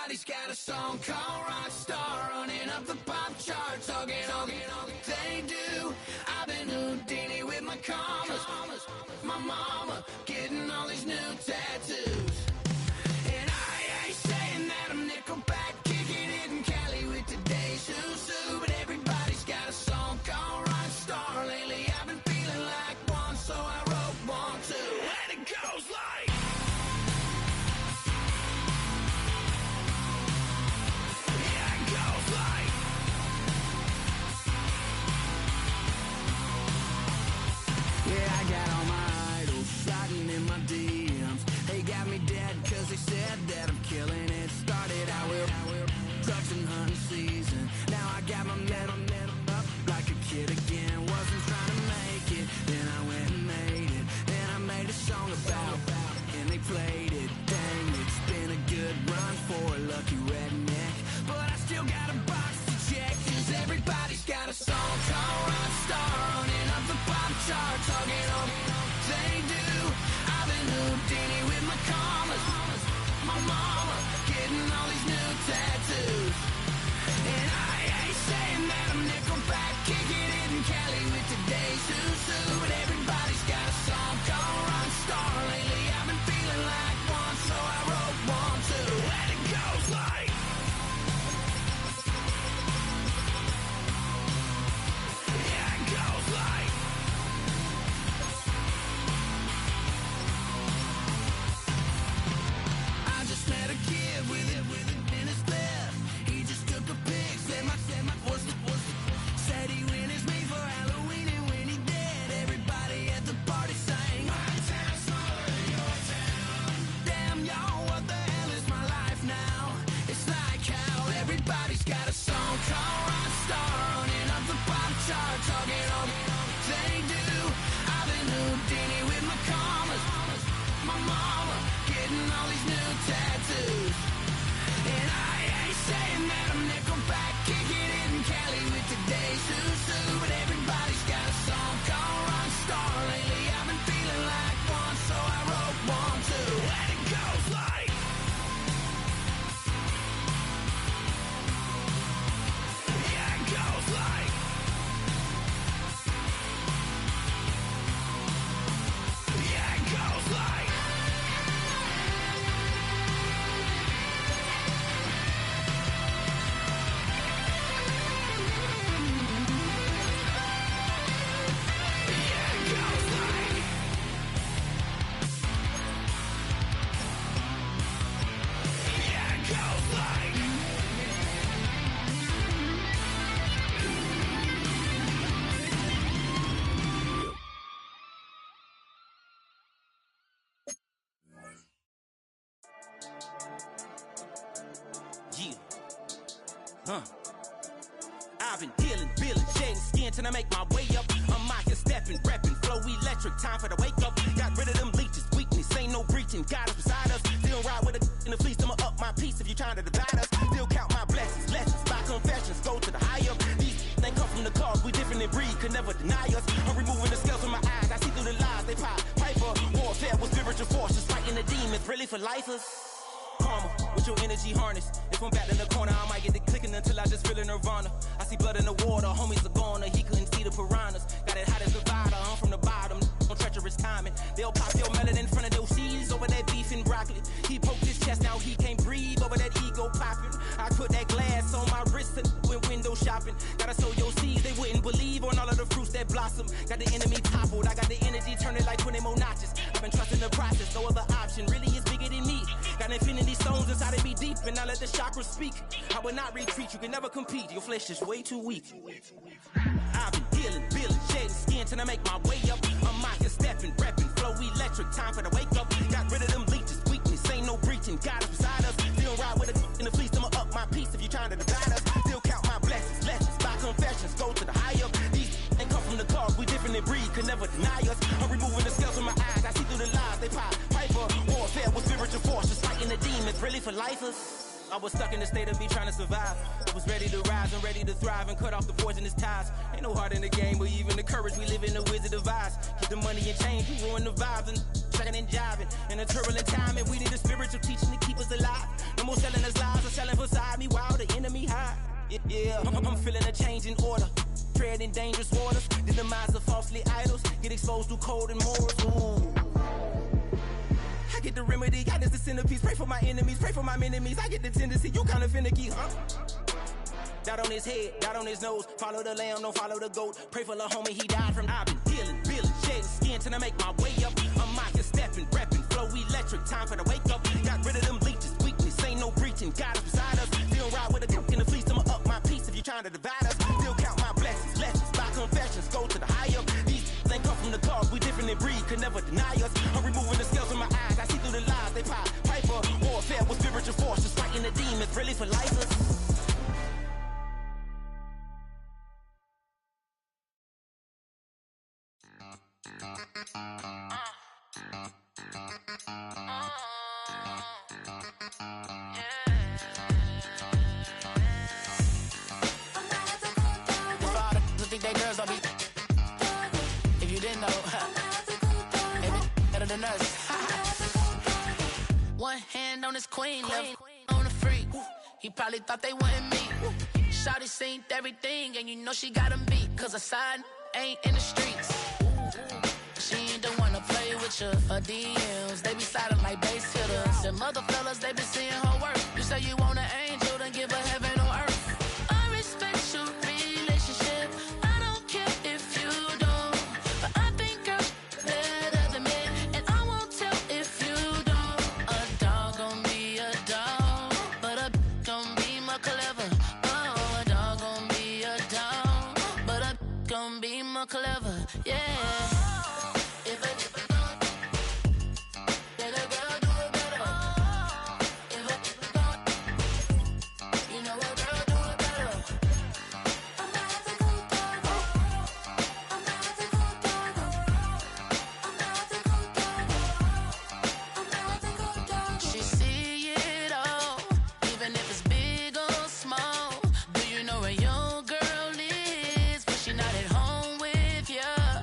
Everybody's got a song called Rockstar, running up the pop charts, talking all they do. I've been Houdini with my commas, my mama getting all these new tattoos. And I ain't saying that I'm Nickelback, kicking it in Cali with today's Susu, but everybody's got a song called Rockstar. Lately I've been feeling like one, so I wrote one too. And it goes like, yeah, it goes like, yeah, I got all my idols sliding in my DMs. They got me dead cause they said that I'm killing it. Started out with trucks and hunting season. Now I got my metal up like a kid again. Wasn't trying to make it, then I went and made it. Then I made a song about and they played it. Dang, it's been a good run for a lucky redneck, but I still got a box to check. Cause everybody's got a song called Rockstar, running up the pop chart, talking all they do. I've been Houdini with my commas, my mama getting all these new tattoos. And I ain't saying that I'm Nickelback, kicking it in Cali with today's Susu, but everybody's got a song called Rockstar. Lately I've been feeling like one, so I wrote one too. And it goes like, yeah, it goes like, I just met a kid with it in his left. He just took a pic, said my said he went as me for Halloween, and when he did, everybody at the party sang, my town's smaller than your town. Damn, y'all, what the hell is my life now? It's like how everybody's got a song called Rockstar, running up the pop chart, talking all they do. I've been Houdini with my commas, my mama getting all these new tattoos. And I ain't saying that I'm Nickelback, kicking it in Cali with today's Susu, but everybody's got a song called Rockstar. Lately I've been feeling like one, so I wrote one too. And it goes like, yeah, it goes like, yeah, it goes like, I've been dealing, shedding skin till I make my way up. I'm out here stepping, repping, flow electric, time for the wake up. Got rid of them leeches, weakness, ain't no breaching. God is beside us, still ride with a in the fleece. I'ma up my piece if you trying to divide us. Still count my blessings, lessons, by confessions, go to the high up. These they come from the cause, we different in breed, could never deny us. I'm removing the scales from my eyes, I see through the lies they pop. Piper, warfare with spiritual forces, fighting the demons, really for lifers. Karma, with your energy harness. If I'm back in the corner, I might get the clicking until I just feel a nirvana. I see blood in the water, homies are gone, he couldn't see the piranhas. Got it hot as Nevada, I'm from the bottom, on treacherous timing. They'll pop your melon in front of those seeds over that beef and broccoli. He poked his chest, now he can't breathe over that ego popping. I put that glass on my wrist and went window shopping. Gotta sow your seeds, they wouldn't believe on all of the fruits that blossom. Got the enemy toppled, I got the energy turning like 20 more notches. I've been trusting the process, no other option really is bigger than me. Got infinity stones inside of me deep, and I let the chakras speak. I will not retreat, you can never compete, your flesh is way too weak. I've been dealing, shedding skin till I make my way up. I'm out here stepping, repping, flow electric, time for the wake up. Got rid of them leeches, weakness, ain't no breaching. God is beside us, still ride with a in the fleece. I'ma up my piece if you trying to divide us. Still count my blessings, lessons, by confessions, go to the high up. These ain't come from the cause, we different in breed, could never deny us. I'm removing the scales from my eyes, I see through the lies they pop. Piper, warfare with spiritual forces, fighting the demons, really for lifers. I was stuck in the state of me trying to survive. I was ready to rise and ready to thrive and cut off the poisonous ties. Ain't no heart in the game, but even the courage we live in the Wizard of Oz. Get the money and change, we ruin the vibes and tracking and jiving. In a turbulent time, and we need a spiritual teaching to keep us alive. No more selling us lies or selling in order. Tread in dangerous waters, the demise of falsely idols, get exposed through code and morals. Ooh. I get the remedy, God is the centerpiece. Pray for my enemies, pray for my enemies. I get the tendency, you kinda finicky, huh? Dot on his head, dot on his nose. Follow the lamb, don't follow the goat. Pray for the homie, he died from. I've been healing, feeling, shedding skin till I make my way up. I'm out here stepping, repping, flow electric. Time for the wake up. Got rid of them leeches, weakness, ain't no breaching. God is beside us. Still ride with a cook in the fleece. I'ma up my piece if you trying to divide us. Still count my blessings, lessons, by confessions, go to the higher. These ain't come from the cause, we different in breed, could never deny us. I'm removing the scales from my eyes, I see through the lies they pop. Piper, warfare with spiritual force, just fighting the demons, really for lifers. Think they girls don't be. If you didn't know, they be better than us. One hand on his queen, left on the freak. He probably thought they wanted me. Shawty seen everything, and you know she got him beat. Cause her side ain't in the streets. She ain't the one to play with you. Her DMs, they be sliding like base hitters. And mother fellas, they be seeing her work. You say you want an angel, then give her heaven on earth. I respect your relationship. Clever, yeah. If a girl do it better. You know a girl do it better. She see it all, even if it's big or small. Do you know where your girl is? But she not at home.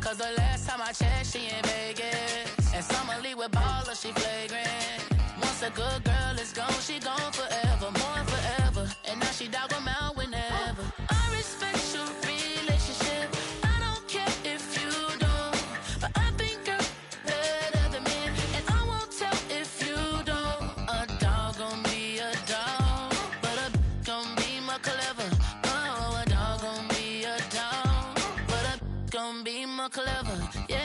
Cause the last time I checked, she in Vegas. And Summer Lee with baller, she flagrant. Once a good girl is gone, she gone forever, more forever. And now she dog 'em out whenever. I respect your relationship. I don't care if you don't. But I think you're better than me. And I won't tell if you don't. A dog gon' be a dog. But a gon' be more clever. Oh, a dog gon' be a dog. But a gon' be more clever, yeah.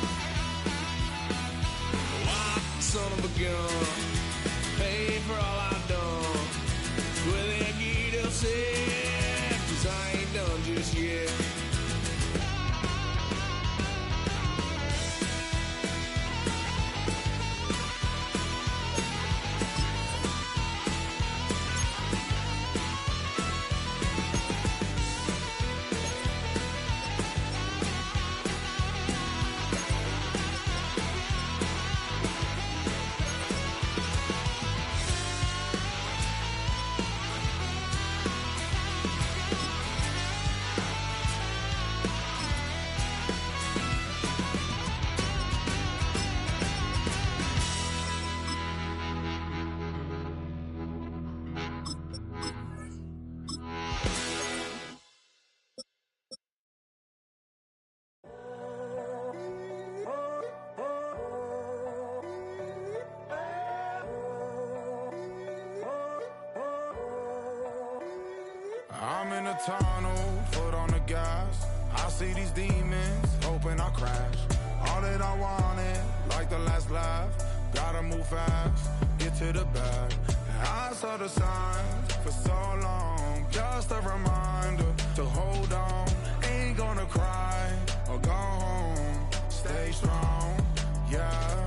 son of a gun. Pay for all I've done. With that gear upset, 'cause I ain't done just yet. I'm in a tunnel, foot on the gas. I see these demons, hoping I crash. All that I wanted, like the last laugh. Gotta move fast, get to the bag. I saw the signs for so long. Just a reminder to hold on. Ain't gonna cry or go home. Stay strong, yeah.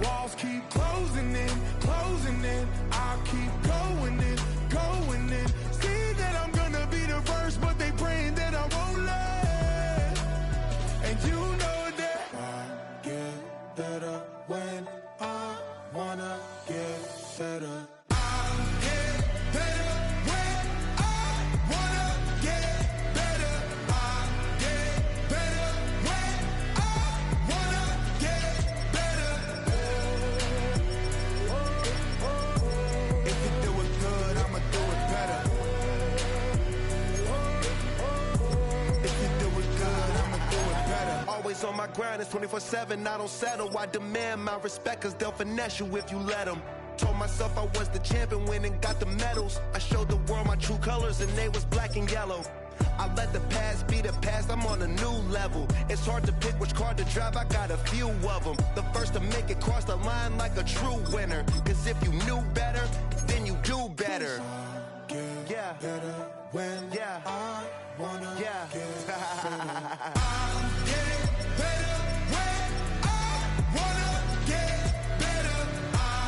Walls keep closing in, closing in. I keep going in, going in. See that I'm gonna be the first, but they praying that I won't let. And you know that I get better when I wanna get better. I get better when I wanna get better. I get better when I wanna get better. If you do it good, I'ma do it better. If you do it good, I'ma do it better. Always on my grind, it's 24/7, I don't settle. I demand my respect, cause they'll finesse you if you let them. Told myself I was the champion, went and got the medals. I showed the world my true colors and they was black and yellow. I let the past be the past, I'm on a new level. It's hard to pick which car to drive, I got a few of them. The first to make it cross the line like a true winner. Cause if you knew better, then you do better. Yeah. Better when I wanna Yeah. get better. I get better when I wanna get better. I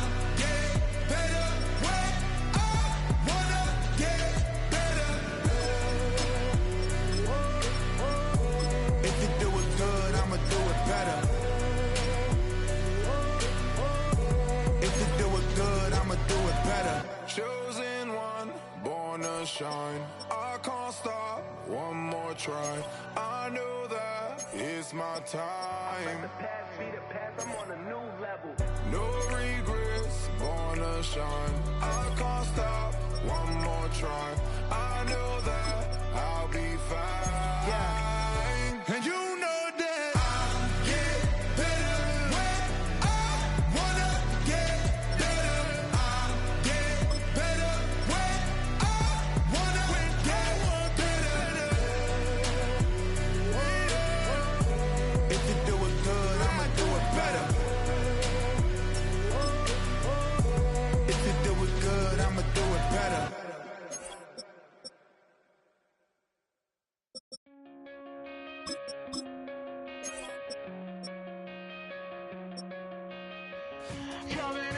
get better when I wanna get better. If you do it good, I'ma do it better. If you do it good, I'ma do it better. Chosen one, born to shine. I can't stop, one more try. I know that it's my time. I'm on a new level. No regrets, born to shine. I can't stop, one more try. I know that I'll be fine. Yeah. And you know that I get better when I wanna get better. I get better when I wanna get better. If you do it good, I'ma do it better. If you do it good, I'ma do it better. Coming